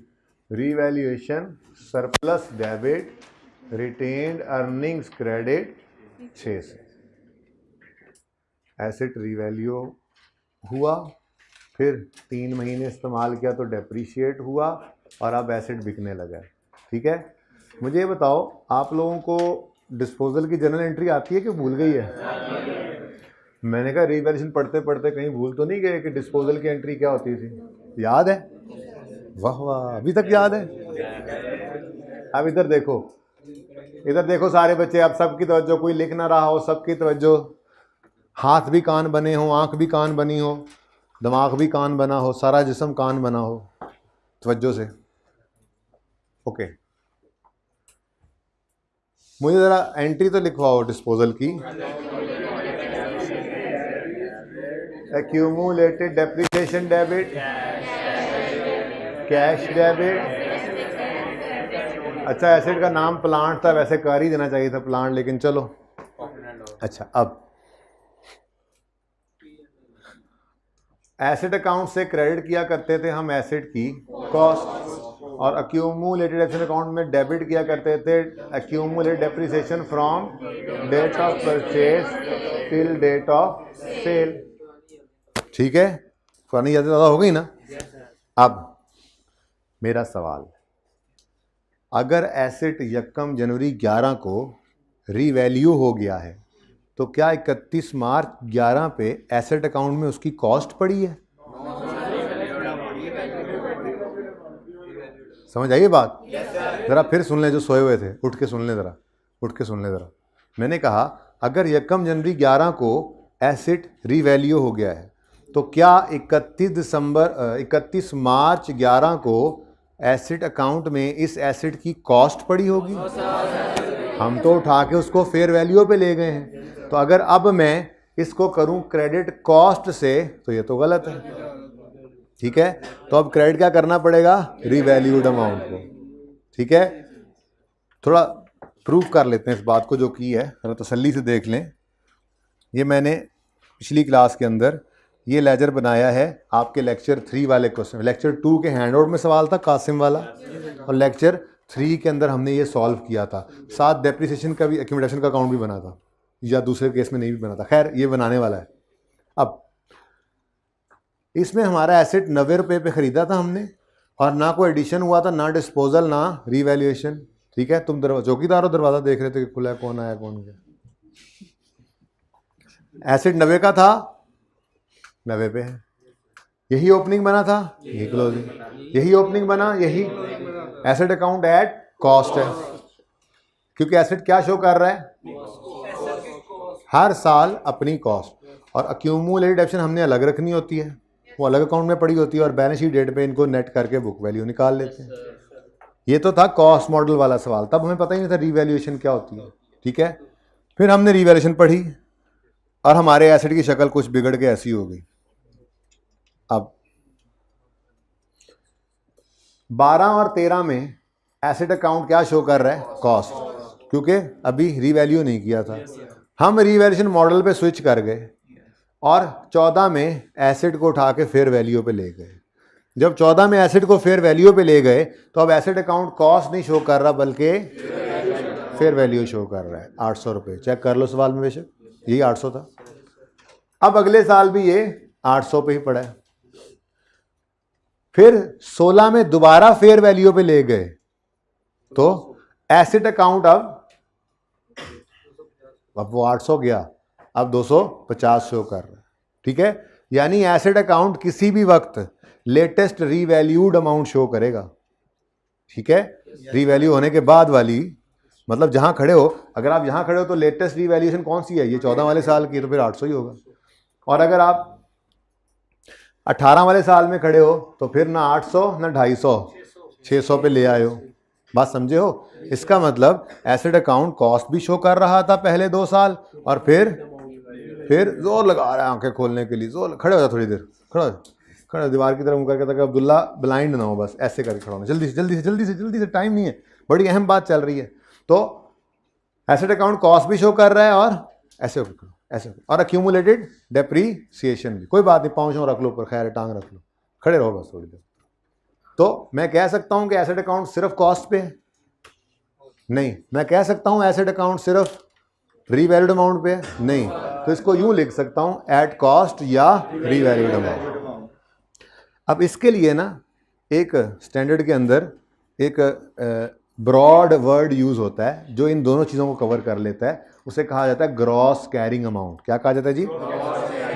Revaluation surplus debit, retained earnings credit 6 से। एसेट रीवैल्यू हुआ, फिर 3 महीने इस्तेमाल किया तो डेप्रीशिएट हुआ, और अब एसेट बिकने लगा है। ठीक है, मुझे ये बताओ, आप लोगों को डिस्पोजल की जनरल एंट्री आती है कि भूल गई है? मैंने कहा रीवैल्यूएशन पढ़ते पढ़ते कहीं भूल तो नहीं गए कि डिस्पोजल की एंट्री क्या होती थी? याद है? वाह वाह, अभी तक याद है। अब इधर देखो सारे बच्चे, अब सबकी तवज्जो, कोई लिख ना रहा हो, सबकी तवज्जो। हाथ भी कान बने हो, आंख भी कान बनी हो, दिमाग भी कान बना हो, सारा जिस्म कान बना हो, तवज्जो से। ओके, मुझे ज़रा एंट्री तो लिखवाओ डिस्पोजल की। Accumulated depreciation debit, cash debit. अच्छा, एसेट का नाम प्लांट था, वैसे कर ही देना चाहिए था प्लांट, लेकिन चलो। अच्छा, अब एसेट अकाउंट से क्रेडिट किया करते थे हम एसेट की कॉस्ट, और एक्यूमुलेटेड एसेट अकाउंट में डेबिट किया करते थे accumulated depreciation from date of purchase till date of sale. ठीक है, पुरानी यादें ज़्यादा हो गई ना। अब मेरा सवाल, अगर एसेट 1 जनवरी 11 को रीवैल्यू हो गया है तो क्या 31 मार्च 11 पे एसेट अकाउंट में उसकी कॉस्ट पड़ी है? समझ आई बात? ज़रा फिर सुन ले, जो सोए हुए थे उठ के सुन ले ज़रा। मैंने कहा अगर 1 जनवरी 11 को एसेट रीवैल्यू हो गया है तो क्या 31 मार्च 11 को एसेट अकाउंट में इस एसेट की कॉस्ट पड़ी होगी? हम तो उठा के उसको फेयर वैल्यू पे ले गए हैं। तो अगर अब मैं इसको करूं क्रेडिट कॉस्ट से तो ये तो गलत है। ठीक है, तो अब क्रेडिट क्या करना पड़ेगा? रीवैल्यूड अमाउंट को। ठीक है, थोड़ा प्रूफ कर लेते हैं इस बात को जो की है, जरा तसल्ली से देख लें। ये मैंने पिछली क्लास के अंदर ये लेजर बनाया है आपके लेक्चर 3 वाले क्वेश्चन। लेक्चर 2 के हैंडआउट में सवाल था कासिम वाला, और लेक्चर 3 के अंदर हमने ये सॉल्व किया था। साथ डेप्रिसिएशन का भी, एक्यूमुलेशन का अकाउंट भी बना था, या दूसरे केस में नहीं भी बना था। खैर, ये बनाने वाला है। अब इसमें हमारा एसेट 90 रुपये पे ख़रीदा था हमने, और ना कोई एडिशन हुआ था, ना डिस्पोजल, ना रीवैल्यूएशन। ठीक है, तुम चौकीदार हो, दरवाज़ा देख रहे थे कि खुला है, कौन आया कौन गया। एसेट 90 का था, 90 पे है। यही ओपनिंग बना था, यही क्लोजिंग, यही ओपनिंग बना, यही एसेट अकाउंट एट कॉस्ट है, क्योंकि एसेट क्या शो कर रहा है? हर साल अपनी कॉस्ट। और एक्यूमुलेटेड डेप्रिसिएशन हमने अलग रखनी होती है, वो अलग अकाउंट में पड़ी होती है, और बैलेंस शीट डेट पे इनको नेट करके बुक वैल्यू निकाल लेते हैं। ये तो था कॉस्ट मॉडल वाला सवाल, तब हमें पता ही नहीं था रीवैल्यूएशन क्या होती है। ठीक है, फिर हमने रीवैल्यूएशन पढ़ी और हमारे एसेट की शक्ल कुछ बिगड़ के ऐसी हो गई। अब 12 और 13 में एसेट अकाउंट क्या शो कर रहा है? कॉस्ट, क्योंकि अभी रीवैल्यू नहीं किया था। हम रीवैल्यूएशन मॉडल पे स्विच कर गए और 14 में एसेट को उठा के फेयर वैल्यू पे ले गए। जब 14 में एसेट को फेयर वैल्यू पे ले गए तो अब एसेट अकाउंट कॉस्ट नहीं शो कर रहा, बल्कि फेयर वैल्यू शो कर रहा है। 800 रुपये, चेक कर लो सवाल में, बेशक यही 800 था। अब अगले साल भी ये 800 पे ही पड़ा है। फिर 16 में दोबारा फेयर वैल्यू पे ले गए तो एसेट अकाउंट अब वो 800 गया, अब 250 शो कर रहा है। ठीक है, यानी एसेट अकाउंट किसी भी वक्त लेटेस्ट रीवैल्यूड अमाउंट शो करेगा, ठीक है। रीवैल्यू होने के बाद वाली, मतलब जहां खड़े हो, अगर आप यहां खड़े हो तो लेटेस्ट रीवैल्यूएशन कौन सी है, ये 14 वाले साल की, तो फिर 800 ही होगा। और अगर आप 18 वाले साल में खड़े हो तो फिर ना 800 ना 250, 600 पे ले आए हो। बात समझे हो? इसका मतलब एसेट अकाउंट कॉस्ट भी शो कर रहा था पहले 2 साल, और फिर जोर लगा रहा है आंखें खोलने के लिए, जोर, खड़े हो जा थोड़ी देर, खड़ा दीवार की तरफ मुंह करके, ताकि अब्दुल्ला ब्लाइंड ना हो, बस ऐसे करके खड़ा होना, जल्दी से, टाइम नहीं है, बड़ी अहम बात चल रही है। तो एसेट अकाउंट कॉस्ट भी शो कर रहा है और ऐसे और अक्यूमुलेटेड डेप्रीसिएशन भी। कोई बात नहीं, पाँव रख लो ऊपर, खैर टांग रख लो, खड़े रहो बस थोड़ी देर। तो मैं कह सकता हूं कि एसेट अकाउंट सिर्फ कॉस्ट पे है? नहीं। मैं कह सकता हूं एसेट अकाउंट सिर्फ रीवैल्यूड अमाउंट पे है? नहीं। तो इसको यूं लिख सकता हूं, एट कॉस्ट या रीवैल्यूड अमाउंट। अब इसके लिए ना एक स्टैंडर्ड के अंदर एक ब्रॉड वर्ड यूज होता है जो इन दोनों चीज़ों को कवर कर लेता है, उसे कहा जाता है ग्रॉस कैरिंग अमाउंट। क्या कहा जाता है जी?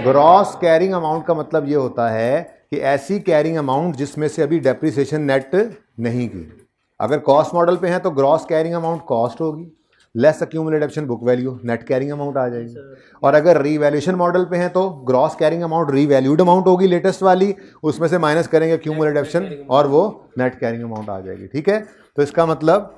ग्रॉस कैरिंग अमाउंट का मतलब ये होता है कि ऐसी कैरिंग अमाउंट जिसमें से अभी डेप्रिसिएशन नेट नहीं की। अगर कॉस्ट मॉडल पे है तो ग्रॉस कैरिंग अमाउंट कॉस्ट होगी, less accumulated addition book value, net carrying amount आ जाएगी। और अगर रीवैल्यूएशन मॉडल पे है तो gross carrying amount revalued amount होगी, लेटेस्ट वाली, उसमें से माइनस करेंगे अक्यूमुलेटेड एडिशन और वो नेट कैरिंग अमाउंट आ जाएगी, ठीक है। तो इसका मतलब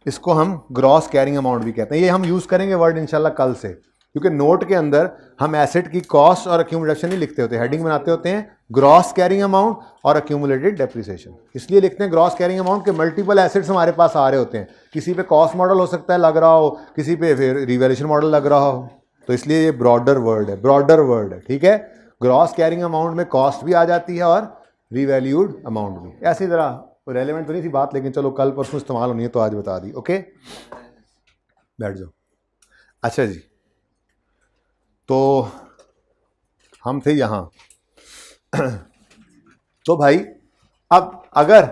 इसको हम ग्रॉस कैरिंग अमाउंट भी कहते हैं। ये हम यूज़ करेंगे वर्ड इंशाल्लाह कल से, क्योंकि नोट के अंदर हम एसेट की कॉस्ट और अक्यूमुलेशन नहीं लिखते होते, हेडिंग बनाते होते हैं ग्रॉस कैरिंग अमाउंट और अक्यूमुलेटेड डेप्रिसिएशन। इसलिए लिखते हैं ग्रॉस कैरिंग अमाउंट के मल्टीपल एसेट्स हमारे पास आ रहे होते हैं, किसी पे कॉस्ट मॉडल हो सकता है लग रहा हो, किसी पे फिर रिवैल्यूएशन मॉडल लग रहा हो, तो इसलिए ये ब्रॉडर वर्ड है, ठीक है। ग्रॉस कैरिंग अमाउंट में कॉस्ट भी आ जाती है और रिवैल्यूड अमाउंट भी। ऐसी तरह रेलेवेंट तो नहीं थी बात, लेकिन चलो कल परसों इस्तेमाल होनी है तो आज बता दी, ओके। बैठ जाओ। अच्छा जी, तो हम थे यहाँ तो भाई अब अगर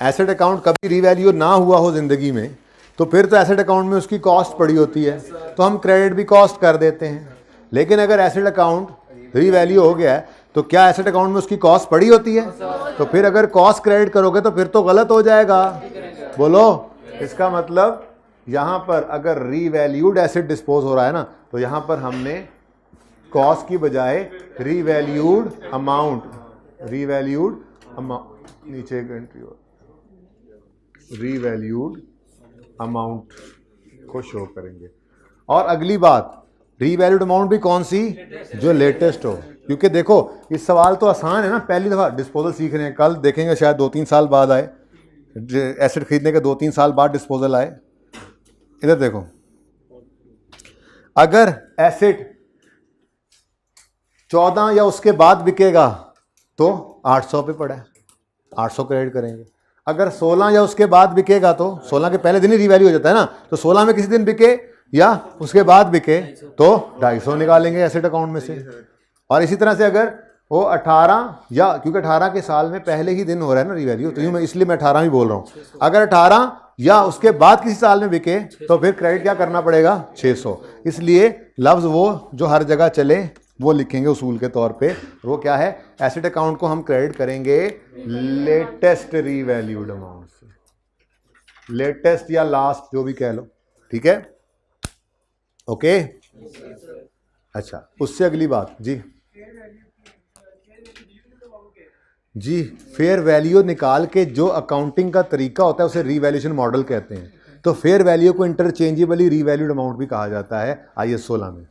एसेट अकाउंट कभी रीवैल्यू ना हुआ हो ज़िंदगी में, तो फिर तो एसेट अकाउंट में उसकी कॉस्ट पड़ी होती है, तो हम क्रेडिट भी कॉस्ट कर देते हैं। लेकिन अगर एसेट अकाउंट रीवैल्यू हो गया है तो क्या एसेट अकाउंट में उसकी कॉस्ट पड़ी होती है? तो फिर अगर कॉस्ट क्रेडिट करोगे तो फिर तो गलत हो जाएगा। बोलो, इसका मतलब यहाँ पर अगर रीवैल्यूड एसेट डिस्पोज हो रहा है ना, तो यहाँ पर हमने कॉस्ट की बजाय रीवैल्यूड अमाउंट, नीचे एक एंट्री हो, रीवैल्यूड अमाउंट को शो करेंगे। और अगली बात, रीवैल्यूड अमाउंट भी कौन सी? जो लेटेस्ट हो। क्योंकि देखो इस सवाल तो आसान है ना, पहली दफ़ा डिस्पोजल सीख रहे हैं, कल देखेंगे शायद 2-3 साल बाद आए, एसेट खरीदने के 2-3 साल बाद डिस्पोजल आए। इधर देखो, अगर एसेट 14 या उसके बाद बिकेगा तो 800 पे पड़ा है, 800 क्रेडिट करेंगे। अगर 16 या उसके बाद बिकेगा तो 16 के पहले दिन ही रीवैल्यू हो जाता है ना, तो 16 में किसी दिन बिके या उसके बाद बिके तो 250 निकालेंगे एसेट अकाउंट में से। और इसी तरह से अगर वो 18 या, क्योंकि 18 के साल में पहले ही दिन हो रहा है ना रीवैल्यू, तो यूँ मैं इसलिए मैं 18 ही बोल रहा हूँ। अगर 18 या उसके बाद किसी साल में बिके तो फिर क्रेडिट क्या करना पड़ेगा? 600। इसलिए लफ्ज़ वो जो हर जगह चले वो लिखेंगे उसूल के तौर पे। वो क्या है? एसेट अकाउंट को हम क्रेडिट करेंगे लेटेस्ट रीवैल्यूड अमाउंट से, लेटेस्ट या लास्ट जो भी कह लो, ठीक है, ओके। अच्छा, उससे अगली बात जी, फेयर वैल्यू निकाल के जो अकाउंटिंग का तरीका होता है उसे रीवैल्यूएशन मॉडल कहते हैं। तो फेयर वैल्यू को इंटरचेंजेबली रीवैल्यूड अमाउंट भी कहा जाता है IAS 16 में,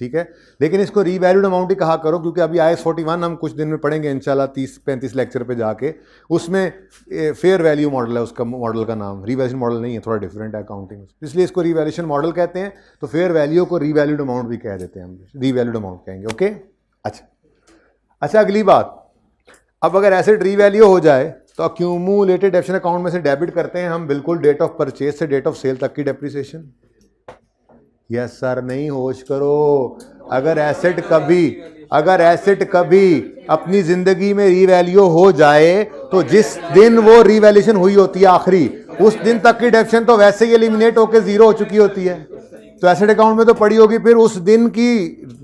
ठीक है। लेकिन इसको रीवैल्यूड अमाउंट ही कहा करो, क्योंकि अभी IAS 41 हम कुछ दिन में पढ़ेंगे इंशाल्लाह, 30-35 लेक्चर पे जाके, उसमें फेयर वैल्यू मॉडल है, उसका मॉडल का नाम रीवैल्यूएशन मॉडल नहीं है, थोड़ा डिफरेंट है अकाउंटिंग, इसलिए इसको रीवैल्यूएशन मॉडल कहते हैं। तो फेयर वैल्यू को रीवैल्यूड अमाउंट भी कह देते हैं हम, रीवैल्यूड अमाउंट कहेंगे, ओके। अच्छा, अगली बात, अब अगर एसेट रीवैल्यू हो जाए तो अक्यूमुलेटेड डेप्रिसिएशन अकाउंट में से डेबिट करते हैं हम बिल्कुल डेट ऑफ परचेज से डेट ऑफ सेल तक की डेप्रिसिएशन। यस सर, नहीं होश करो। अगर एसेट कभी अपनी जिंदगी में रीवैल्यू हो जाए तो जिस दिन वो रीवैल्यूएशन हुई होती है आखिरी, उस दिन तक की डेप्रिसिएशन तो वैसे ही एलिमिनेट होकर जीरो हो चुकी होती है। तो एसेट अकाउंट में तो पड़ी होगी फिर उस दिन की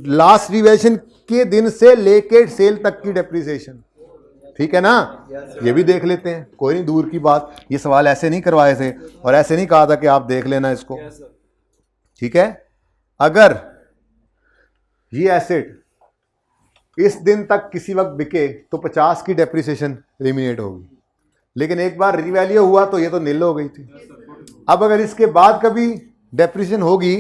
लास्ट रीवैल्यूएशन के दिन से लेके सेल तक की डेप्रिसिएशन, ठीक है ना। ये भी देख लेते हैं, कोई नहीं दूर की बात, ये सवाल ऐसे नहीं करवाए थे और ऐसे नहीं कहा था कि आप देख लेना इसको, ठीक है। अगर ये एसेट इस दिन तक किसी वक्त बिके तो 50 की डेप्रिसिएशन एलिमिनेट होगी, लेकिन एक बार रिवैल्यू हुआ तो ये तो निल हो गई थी। अब अगर इसके बाद कभी डेप्रिसिएशन होगी,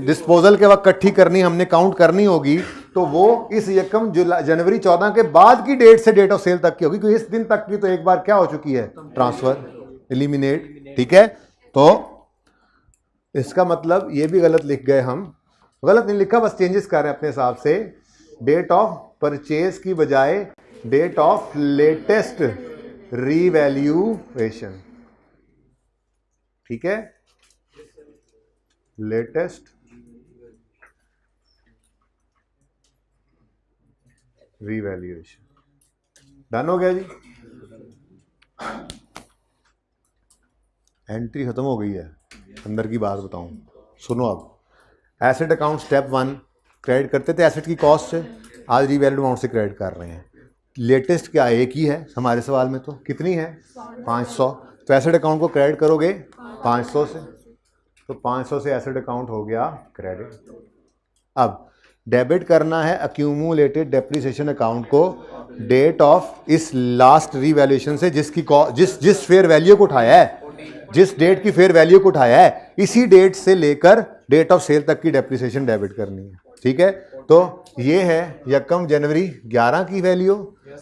डिस्पोजल के वक्त इकट्ठी करनी, हमने काउंट करनी होगी, तो वो इस यकम जनवरी 14 के बाद की डेट से डेट ऑफ सेल तक की होगी, क्योंकि इस दिन तक की तो एक बार क्या हो चुकी है, ट्रांसफर, एलिमिनेट, ठीक है। तो इसका मतलब ये भी गलत लिख गए हम, गलत नहीं लिखा, बस चेंजेस कर रहे हैं अपने हिसाब से। डेट ऑफ परचेज की बजाय डेट ऑफ लेटेस्ट रीवैल्यूएशन, ठीक है, लेटेस्ट रीवैल्यूएशन। डन हो गया जी, एंट्री खत्म हो गई है। अंदर की बात बताऊं, सुनो। अब एसेट अकाउंट स्टेप 1 क्रेडिट करते थे एसेट की कॉस्ट से, आज रीवैल्यूड अमाउंट से क्रेडिट कर रहे हैं। लेटेस्ट क्या एक ही है हमारे सवाल में, तो कितनी है 500, तो एसेट अकाउंट को क्रेडिट करोगे 500 से, तो 500 से एसेट अकाउंट हो गया क्रेडिट। अब डेबिट करना है अक्यूमुलेटेड डेप्रिसिएशन अकाउंट को डेट ऑफ इस लास्ट रीवैल्यूएशन से, जिसकी जिस फेयर वैल्यू को उठाया है, जिस डेट की फेयर वैल्यू को उठाया है, इसी डेट से लेकर डेट ऑफ सेल तक की डेप्रिसिएशन डेबिट करनी है, ठीक है। तो ये है यकम जनवरी 11 की वैल्यू,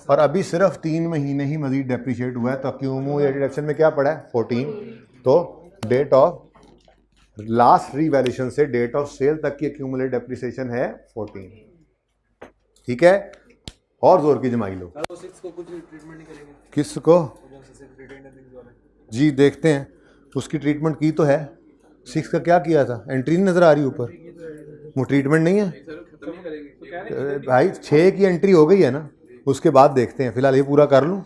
और अभी सिर्फ 3 महीने ही मजीद डेप्रिशिएट हुआ है, तो अक्यूमुलेटेड एक्शन में क्या पड़ा है 14, तो डेट ऑफ लास्ट रीवैल्यूएशन से डेट ऑफ सेल तक की एक्यूमुलेटेड डेप्रिसिएशन है 14, ठीक है। और जोर की जमाई लो, किसको जी देखते हैं, उसकी ट्रीटमेंट की तो है। 6 का क्या किया था, एंट्री नहीं नजर आ रही ऊपर, वो ट्रीटमेंट नहीं है भाई। 6 की एंट्री हो गई है ना, उसके बाद देखते हैं, फिलहाल ये पूरा कर लूँ।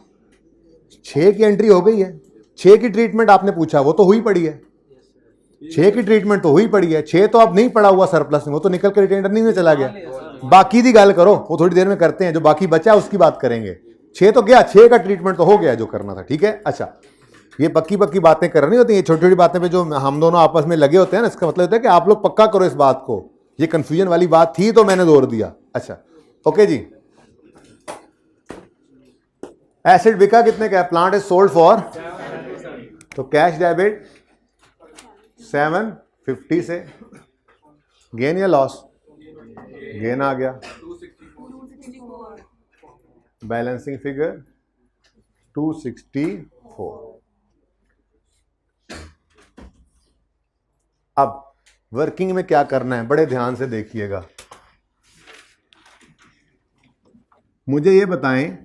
6 की एंट्री हो गई है, 6 की ट्रीटमेंट आपने पूछा, वो तो हुई पड़ी है, 6 की ट्रीटमेंट तो हुई पड़ी है। 6 तो अब नहीं पड़ा हुआ सरप्लस में, वो तो निकल कर रिटेन अर्निंग में चला गया। बाकी की गल करो, वो थोड़ी देर में करते हैं, जो बाकी बचा उसकी बात करेंगे। 6 तो गया, 6 का ट्रीटमेंट तो हो गया जो करना था, ठीक है। अच्छा, ये पक्की पक्की बातें करनी होती हैं, छोटी छोटी बातें पे जो हम दोनों आपस में लगे होते हैं ना, इसका मतलब होता है कि आप लोग पक्का करो इस बात को। ये कंफ्यूजन वाली बात थी तो मैंने जोर दिया। अच्छा ओके जी, एसेट बिका कितने का, प्लांट इज सोल्ड फॉर, तो कैश डेबिट 750 से, गेन या लॉस, गेन आ गया, बैलेंसिंग फिगर 264। अब वर्किंग में क्या करना है, बड़े ध्यान से देखिएगा। मुझे ये बताएं,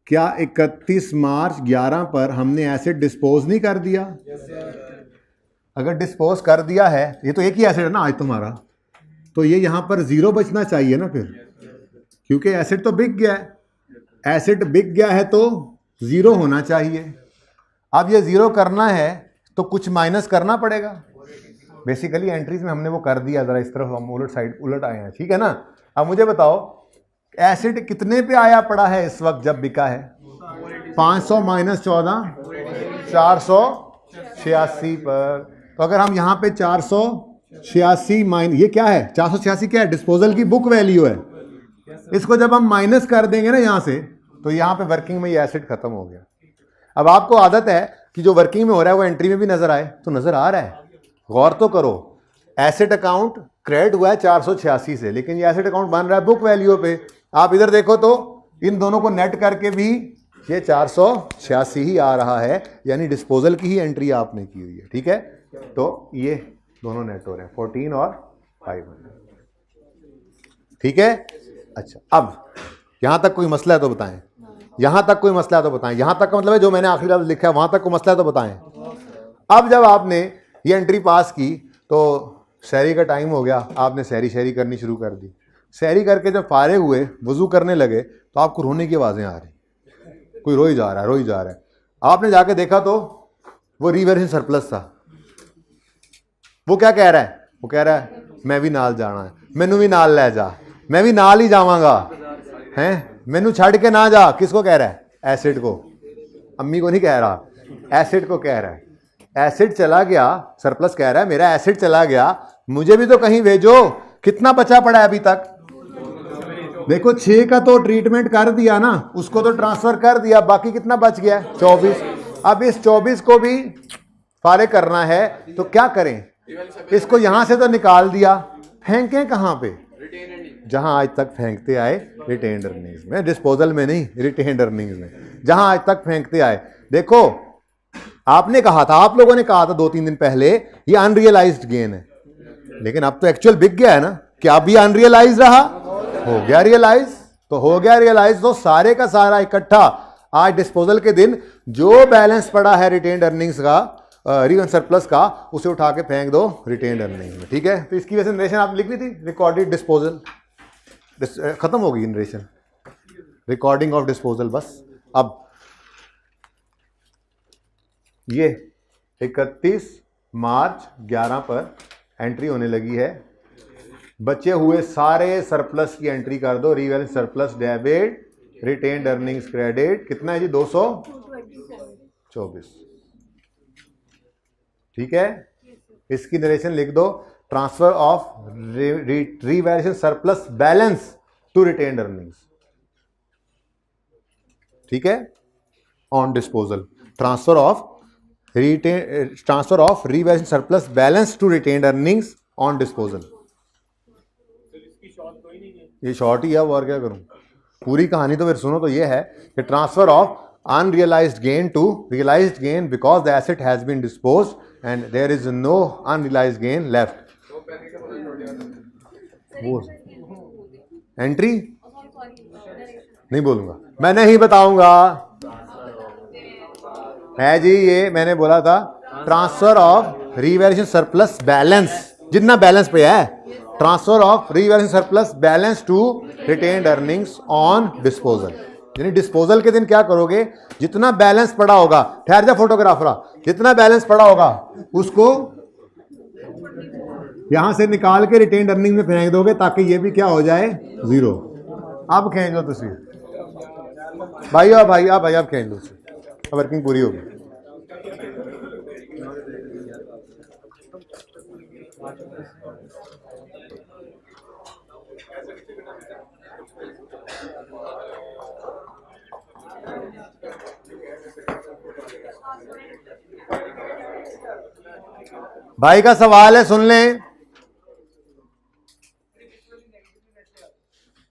क्या 31 मार्च 11 पर हमने एसेट डिस्पोज नहीं कर दिया? अगर डिस्पोज कर दिया है, ये तो एक ही एसेट है ना आज तुम्हारा, तो ये यहां पर जीरो बचना चाहिए ना फिर, क्योंकि एसेट तो बिक गया है। एसेट बिक गया है तो जीरो होना चाहिए। अब ये जीरो करना है तो कुछ माइनस करना पड़ेगा। बेसिकली एंट्रीज में हमने वो कर दिया, जरा इस तरफ हम उलट साइड उलट आए हैं, ठीक है ना। अब मुझे बताओ एसिड कितने पे आया पड़ा है इस वक्त जब बिका है? 500 माइनस 14 486 पर। तो अगर हम यहाँ पे 486 माइनस, ये क्या है 486 क्या है, डिस्पोजल की बुक वैल्यू है। इसको जब हम माइनस कर देंगे ना यहाँ से, तो यहाँ पे वर्किंग में ये एसिड खत्म हो गया। अब आपको आदत है कि जो वर्किंग में हो रहा है वो एंट्री में भी नजर आए, तो नजर आ रहा है। गौर तो करो, एसेट अकाउंट क्रेडिट हुआ है 486 से, लेकिन ये एसेट अकाउंट बन रहा है बुक वैल्यू पे। आप इधर देखो तो इन दोनों को नेट करके भी ये 486 ही आ रहा है, यानी डिस्पोजल की ही एंट्री आपने की हुई है, ठीक है। तो ये दोनों नेट हो रहे हैं 14 और 500, ठीक है। अच्छा, अब यहां तक कोई मसला है तो बताएं, यहां तक कोई मसला है तो बताएं। यहां तक का मतलब है जो मैंने आखिरी लफ्ज लिखा है वहां तक कोई मसला है तो बताएं। अब जब आपने ये एंट्री पास की तो सहरी का टाइम हो गया, आपने सहरी करनी शुरू कर दी। सहरी करके जब फारिग हुए, वजू करने लगे, तो आपको रोने की आवाज़ें आ रही, कोई रोई जा रहा है, रोई जा रहा है। आपने जाके देखा तो वो रीवैल्यूएशन सरप्लस था। वो क्या कह रहा है? वो कह रहा है मैं भी नाल जाना है, मैनू भी नाल ले जा। मैं भी नाल ही जावांगा हैं, मैनू छड़ के ना जा। किसको कह रहा है? एसिड को, अम्मी को नहीं कह रहा, एसिड को कह रहा है। एसिड चला गया, सरप्लस कह रहा है मेरा एसिड चला गया, मुझे भी तो कहीं भेजो। कितना बचा पड़ा है अभी तक? देखो 6 का तो ट्रीटमेंट कर दिया ना, उसको तो ट्रांसफर कर दिया, बाकी कितना बच गया? 24। अब इस 24 को भी फारे करना है तो क्या करें? इसको यहां से तो निकाल दिया, फेंकें कहां पे? जहां आज तक फेंकते आए, रिटेन्ड अर्निंग्स में, डिस्पोजल में नहीं, रिटेन्ड अर्निंग्स में, जहां आज तक फेंकते आए। देखो आपने कहा था, आप लोगों ने कहा था 2-3 दिन पहले ये अनरियलाइज्ड गेन है, लेकिन अब तो एक्चुअल बिक गया है ना। क्या अब ये अनरियलाइज रहा? हो गया रियलाइज। तो हो गया रियलाइज तो सारे का सारा इकट्ठा आज डिस्पोजल के दिन जो बैलेंस पड़ा है रिटेन्ड अर्निंग्स का, रिवन सरप्लस का, उसे उठा के फेंक दो रिटेन्ड अर्निंग्स में। ठीक है, तो इसकी वजह से नरेशन आप लिख ली थी, रिकॉर्डेड डिस्पोजल, खत्म हो गई नरेशन, रिकॉर्डिंग ऑफ डिस्पोजल। बस अब ये 31 मार्च 11 पर एंट्री होने लगी है। बचे हुए सारे सरप्लस की एंट्री कर दो, revaluation surplus debit, retained earnings credit. कितना है जी? 224। ठीक है, इसकी नरेशन लिख दो, transfer of revaluation surplus balance to retained earnings. ठीक है, on disposal, transfer of revaluation surplus balance to retained earnings on disposal. ये शॉर्ट ही है, और क्या करूं? पूरी कहानी तो फिर सुनो। तो ये है कि transfer of unrealised gain to realised gain because the asset has been disposed and there is no unrealised gain left. वो एंट्री नहीं बोलूंगा, मैं नहीं बताऊंगा। है जी, ये मैंने बोला था, transfer of revaluation surplus balance, जितना बैलेंस पे है, transfer of revaluation surplus balance to retained earnings on disposal. यानी डिस्पोजल के दिन क्या करोगे? जितना बैलेंस पड़ा होगा, ठहर जा फोटोग्राफरा, जितना बैलेंस पड़ा होगा उसको यहां से निकाल के रिटेन्ड अर्निंग में फेंक दोगे, ताकि ये भी क्या हो जाए? 0। अब खींच लो तस्वीर भाई, अब भाई अब खींच लो, वर्किंग पूरी होगी। भाई का सवाल है, सुन लें।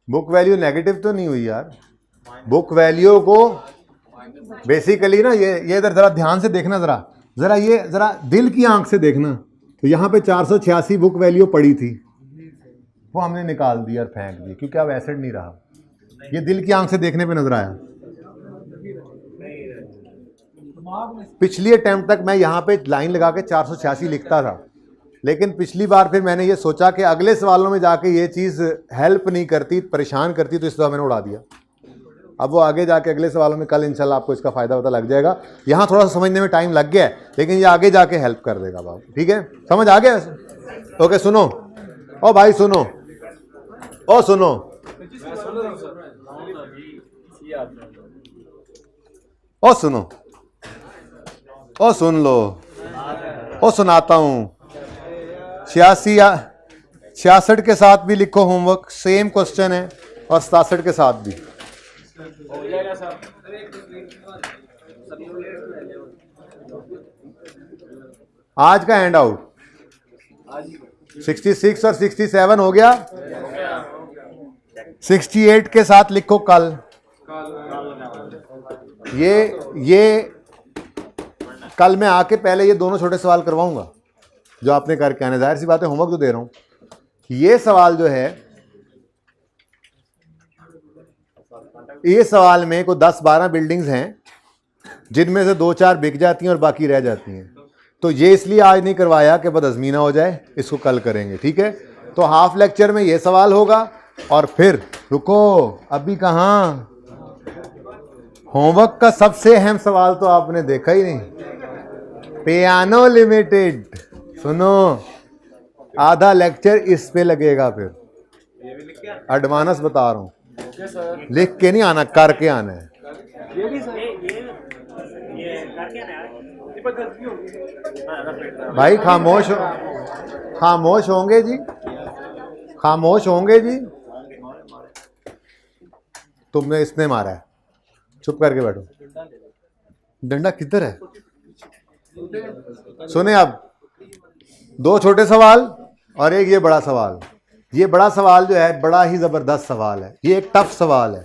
बुक वैल्यू नेगेटिव तो नहीं हुई यार? बुक वैल्यू को बेसिकली ना, ये इधर जरा ध्यान से देखना, ये जरा दिल की आंख से देखना। तो यहाँ पे 486 बुक वैल्यू पड़ी थी, वो हमने निकाल दी और फेंक दी, क्योंकि अब एसेट नहीं रहा। ये दिल की आंख से देखने पे नजर आया। पिछली अटेम्प्ट तक मैं यहाँ पे लाइन लगा के 486 लिखता था, लेकिन पिछली बार फिर मैंने ये सोचा कि अगले सवालों में जाके ये चीज़ हेल्प नहीं करती, परेशान करती, तो इस दफ़ा मैंने उड़ा दिया। अब वो आगे जाके अगले सवालों में कल इंशाल्लाह आपको इसका फ़ायदा पता लग जाएगा। यहाँ थोड़ा सा समझने में टाइम लग गया है, लेकिन ये आगे जाके हेल्प कर देगा बाबू। ठीक है, समझ आ गया? ओके, सुनो ओ भाई, सुनो ओ, सुनो ओ, सुनो ओ, सुन लो ओ, सुनाता हूँ। 66 के साथ भी लिखो होमवर्क, सेम क्वेश्चन है, और 67 के साथ भी। आज का हैंड आउट 66 और 67 हो गया। 68 के साथ लिखो कल। ये कल मैं आके पहले ये दोनों छोटे सवाल करवाऊंगा जो आपने करके आने। जाहिर सी बात है, होमवर्क तो दे रहा हूं। ये सवाल जो है, ये सवाल में कोई 10-12 बिल्डिंग्स हैं, जिनमें से 2-4 बिक जाती हैं और बाकी रह जाती हैं। तो ये इसलिए आज नहीं करवाया कि बदअज़मीना हो जाए, इसको कल करेंगे। ठीक है, तो हाफ लेक्चर में ये सवाल होगा, और फिर रुको, अभी कहाँ, होमवर्क का सबसे अहम सवाल तो आपने देखा ही नहीं, पियानो लिमिटेड। सुनो, आधा लेक्चर इस पे लगेगा, फिर एडवांस बता रहा हूँ, ओके सर। लिख के नहीं आना, करके आना है। ये भी सर। भाई खामोश खामोश होंगे जी, खामोश होंगे जी। तुमने इसने मारा है, चुप करके बैठो। डंडा किधर है? सुने अब, दो छोटे सवाल और एक ये बड़ा सवाल। ये बड़ा सवाल जो है बड़ा ही ज़बरदस्त सवाल है, ये एक टफ सवाल है,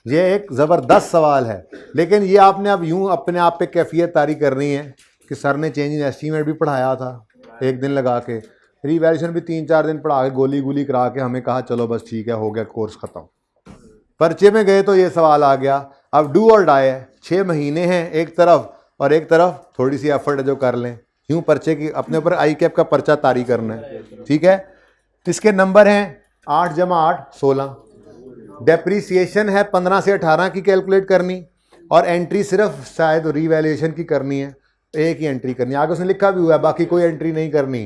ये एक ज़बरदस्त सवाल है। लेकिन ये आपने अब यूं अपने आप पे कैफियत तारी करनी है कि सर ने चेंज इन एस्टीमेट भी पढ़ाया था एक दिन लगा के, रीवैल्यूएशन भी 3-4 दिन पढ़ा के गोली गोली करा के हमें कहा चलो बस ठीक है, हो गया कोर्स ख़त्म। पर्चे में गए तो ये सवाल आ गया। अब डू और डाई है, 6 महीने हैं एक तरफ और एक तरफ थोड़ी सी एफर्ट है जो कर लें। यूं पर्चे की अपने ऊपर आई कैप का पर्चा तारी करना है, ठीक है। तो इसके नंबर हैं 8 × 8 16। डेप्रीसिएशन है 15 से 18 की कैलकुलेट करनी, और एंट्री सिर्फ शायद रीवैल्यूएशन की करनी है, एक ही एंट्री करनी है, आगे उसने लिखा भी हुआ है, बाकी कोई एंट्री नहीं करनी।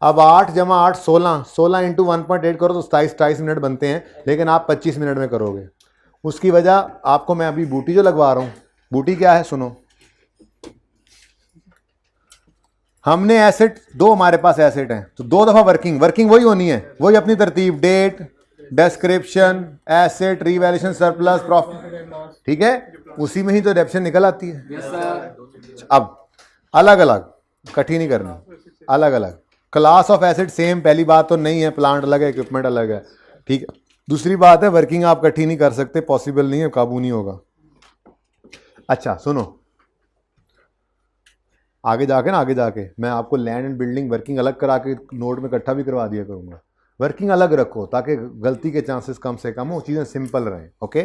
अब 8 × 8 16, 16 × 1.8 करो तो 27 मिनट बनते हैं, लेकिन आप 25 मिनट में करोगे। उसकी वजह आपको मैं अभी बूटी जो लगवा रहा हूँ, बूटी क्या है सुनो। हमने एसेट दो, हमारे पास एसेट हैं तो 2 दफ़ा वर्किंग वही होनी है, वही अपनी तरतीब, date, description, asset, revaluation, surplus, profit, ठीक है। उसी में ही तो डेप्शन निकल आती है। अब अलग अलग इकट्ठी नहीं करनी, अलग अलग क्लास ऑफ एसेट सेम, पहली बात तो नहीं है, प्लांट अलग है, इक्विपमेंट अलग है, ठीक है। दूसरी बात है वर्किंग आप इकट्ठी नहीं कर सकते, पॉसिबल नहीं है, काबू नहीं होगा। अच्छा सुनो, आगे जाके मैं आपको लैंड एंड बिल्डिंग वर्किंग अलग करा के नोट में इकट्ठा भी करवा दिया करूँगा। वर्किंग अलग रखो ताकि गलती के चांसेस कम से कम हो, चीज़ें सिंपल रहें, ओके।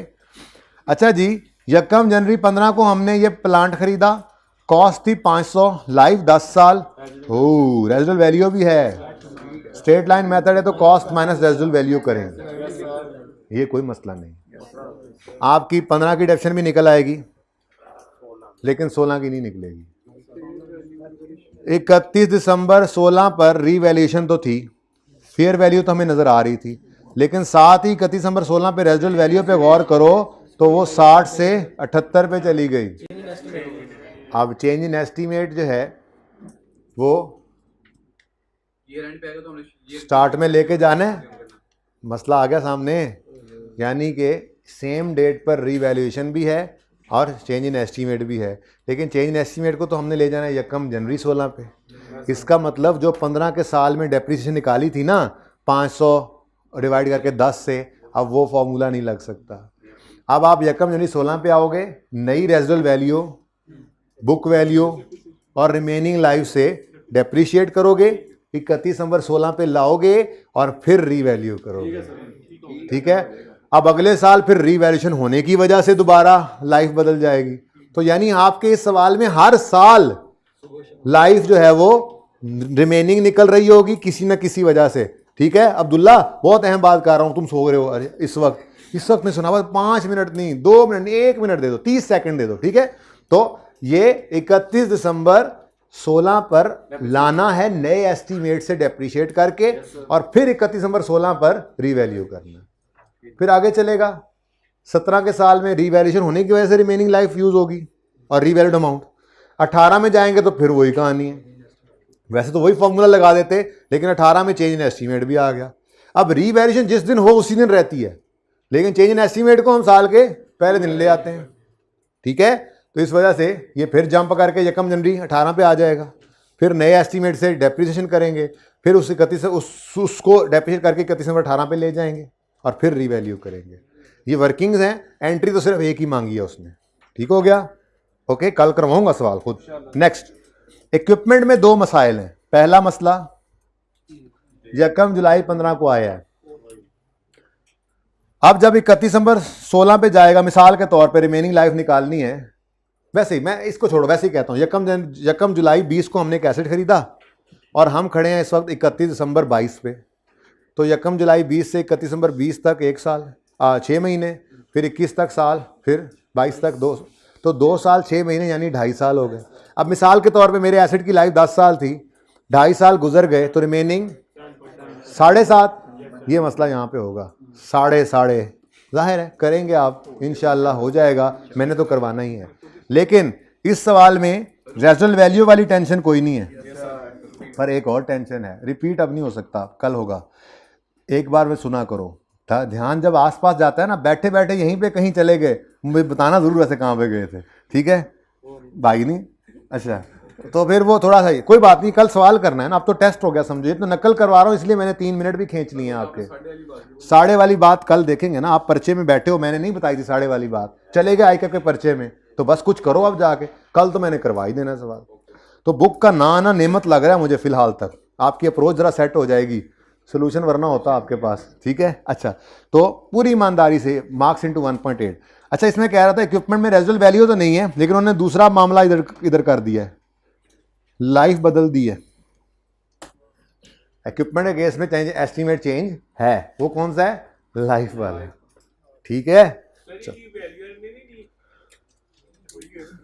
अच्छा जी, 1 जनवरी 15 को हमने ये प्लांट खरीदा, कॉस्ट थी 500, लाइफ 10 साल, ओ रेजिडुअल वैल्यू भी है, स्ट्रेट लाइन मेथड है तो कॉस्ट माइनस रेजिडुअल वैल्यू करेंगे, ये कोई मसला नहीं। आपकी 15 की डेप्शन भी निकल आएगी लेकिन 16 की नहीं निकलेगी। 31 दिसंबर 16 पर रीवैल्यूएशन तो थी, फेयर वैल्यू तो हमें नज़र आ रही थी, लेकिन साथ ही 31 दिसंबर 16 पे रेजिडुअल वैल्यू पे गौर करो तो वो 60 से 78 पे चली गई। अब चेंज इन एस्टीमेट जो है वो ये रेंट पे आएगा तो हमने स्टार्ट में लेके जाना है, मसला आ गया सामने, यानी कि सेम डेट पर रीवैल्यूएशन भी है और चेंज इन एस्टीमेट भी है, लेकिन चेंज इन एस्टीमेट को तो हमने ले जाना है 1 जनवरी 16 पे। इसका मतलब जो 15 के साल में डेप्रिसिएशन निकाली थी ना 500 डिवाइड करके 10 से, अब वो फॉर्मूला नहीं लग सकता। अब आप 1 जनवरी 16 पे आओगे, नई रेजिडुअल वैल्यू, बुक वैल्यू और रिमेनिंग लाइफ से डेप्रिशिएट करोगे, 31 दिसंबर 16 पे लाओगे और फिर रीवैल्यू करोगे, ठीक है। अब अगले साल फिर रीवैल्यूएशन होने की वजह से दोबारा लाइफ बदल जाएगी, तो यानी आपके इस सवाल में हर साल लाइफ जो है वो रिमेनिंग निकल रही होगी किसी न किसी वजह से, ठीक है। अब्दुल्ला बहुत अहम बात कर रहा हूं, तुम सो रहे हो, अरे इस वक्त मैं सुना, 5 मिनट नहीं, 2 मिनट नहीं, 1 मिनट दे दो, 30 सेकंड दे दो, ठीक है। तो ये 31 दिसंबर 16 पर लाना है नए एस्टीमेट से डेप्रिशिएट करके, और फिर 31 दिसंबर 16 पर रीवैल्यू करना, फिर आगे चलेगा। 17 के साल में रीवैल्यूएशन होने की वजह से रिमेनिंग लाइफ यूज होगी और रीवैल्यूड अमाउंट। 18 में जाएंगे तो फिर वही कहानी है, वैसे तो वही फॉर्मूला लगा देते, लेकिन 18 में चेंज इन एस्टीमेट भी आ गया। अब रीवैल्यूएशन जिस दिन हो उसी दिन रहती है, लेकिन चेंज इन एस्टीमेट को हम साल के पहले दिन ले आते हैं, ठीक है। तो इस वजह से ये फिर जंप करके 1 जनवरी 18 पे आ जाएगा, फिर नए एस्टीमेट से डेप्रिसिएशन करेंगे, फिर उस 31 उसको डेप्रिशिएट करके 31 दिसंबर 18 पे ले जाएंगे और फिर रीवैल्यू करेंगे। ये वर्किंग्स हैं, एंट्री तो सिर्फ एक ही मांगी है उसने, ठीक हो गया, ओके। कल करवाऊंगा सवाल खुद। नेक्स्ट, इक्विपमेंट में 2 मसाइल हैं। पहला मसला 1 जुलाई 15 को आया है। अब जब 31 दिसंबर 16 पे जाएगा, मिसाल के तौर पे रिमेनिंग लाइफ निकालनी है, वैसे ही मैं इसको छोड़ो, वैसे ही कहता हूँ, 1 जुलाई 20 को हमने एक एसेट खरीदा और हम खड़े हैं इस वक्त 31 दिसंबर 22 पे, तो 1 जुलाई 20 से 31 दिसंबर 20 तक 1 साल 6 महीने, फिर 21 तक साल, फिर 22 तक 2, तो 2 साल 6 महीने यानी 2.5 साल हो गए। अब मिसाल के तौर पे मेरे एसेट की लाइफ 10 साल थी, 2.5 साल गुजर गए तो रिमेनिंग 7.5, ये मसला यहाँ पे होगा। साढ़े जाहिर है करेंगे आप, इंशाल्लाह हो जाएगा, मैंने तो करवाना ही है। लेकिन इस सवाल में रेजिडुअल वैल्यू वाली टेंशन कोई नहीं है, पर एक और टेंशन है, रिपीट अब नहीं हो सकता, कल होगा। एक बार में सुना करो, ध्यान जब आसपास जाता है ना, बैठे बैठे यहीं पे कहीं चले गए, मुझे बताना ज़रूर वैसे कहाँ पे गए थे, ठीक है भाई? नहीं अच्छा, तो फिर वो थोड़ा सा कोई बात नहीं, कल सवाल करना है ना, अब तो टेस्ट हो गया समझिए, तो नकल करवा रहा हूँ इसलिए मैंने 3 मिनट भी खींच लिए हैं आपके। साढ़े वाली बात कल देखेंगे ना, आप पर्चे में बैठे हो, मैंने नहीं बताई थी साढ़े वाली बात, चले गए आईका के पर्चे में, तो बस कुछ करो अब जाके, कल तो मैंने करवा ही देना सवाल। तो बुक का ना आना नेमत लग रहा है मुझे फिलहाल तक, आपकी अप्रोच ज़रा सेट हो जाएगी, सोल्यूशन वरना होता आपके पास, ठीक है? अच्छा, तो पूरी ईमानदारी से मार्क्स इंटू 1.8। अच्छा, इसमें कह रहा था इक्विपमेंट में रेजिडुअल वैल्यू तो नहीं है, लेकिन उन्होंने दूसरा मामला इधर कर दिया है, लाइफ बदल दी है। इक्विपमेंट के केस में चेंज, एस्टीमेट चेंज है, वो कौन सा है? लाइफ वाला, ठीक है?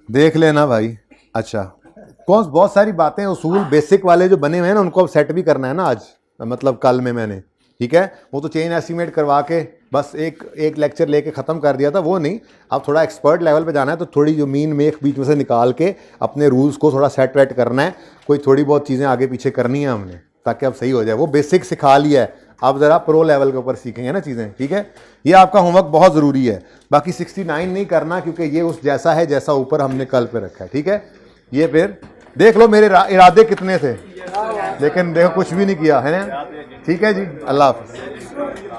देख लेना भाई। अच्छा, कौन बहुत सारी बातें उसूल बेसिक वाले जो बने हुए हैं ना, उनको अब सेट भी करना है ना आज, मतलब कल में मैंने, ठीक है? वो तो चेंज एस्टीमेट करवा के बस एक लेक्चर लेके ख़त्म कर दिया था, वो नहीं, अब थोड़ा एक्सपर्ट लेवल पे जाना है, तो थोड़ी जो मीन मेक बीच में से निकाल के अपने रूल्स को थोड़ा सेट वेट करना है, कोई थोड़ी बहुत चीज़ें आगे पीछे करनी है हमने, ताकि अब सही हो जाए। वो बेसिक सिखा लिया है, अब ज़रा प्रो लेवल के ऊपर सीखेंगे ना चीज़ें, ठीक है? ये आपका होमवर्क बहुत ज़रूरी है। बाकी 69 नहीं करना, क्योंकि ये उस जैसा है जैसा ऊपर हमने कल पे रखा है, ठीक है? ये फिर देख लो मेरे इरादे कितने थे, लेकिन देखो कुछ भी नहीं किया है ना, ठीक है जी, अल्लाह हाफ़िज़।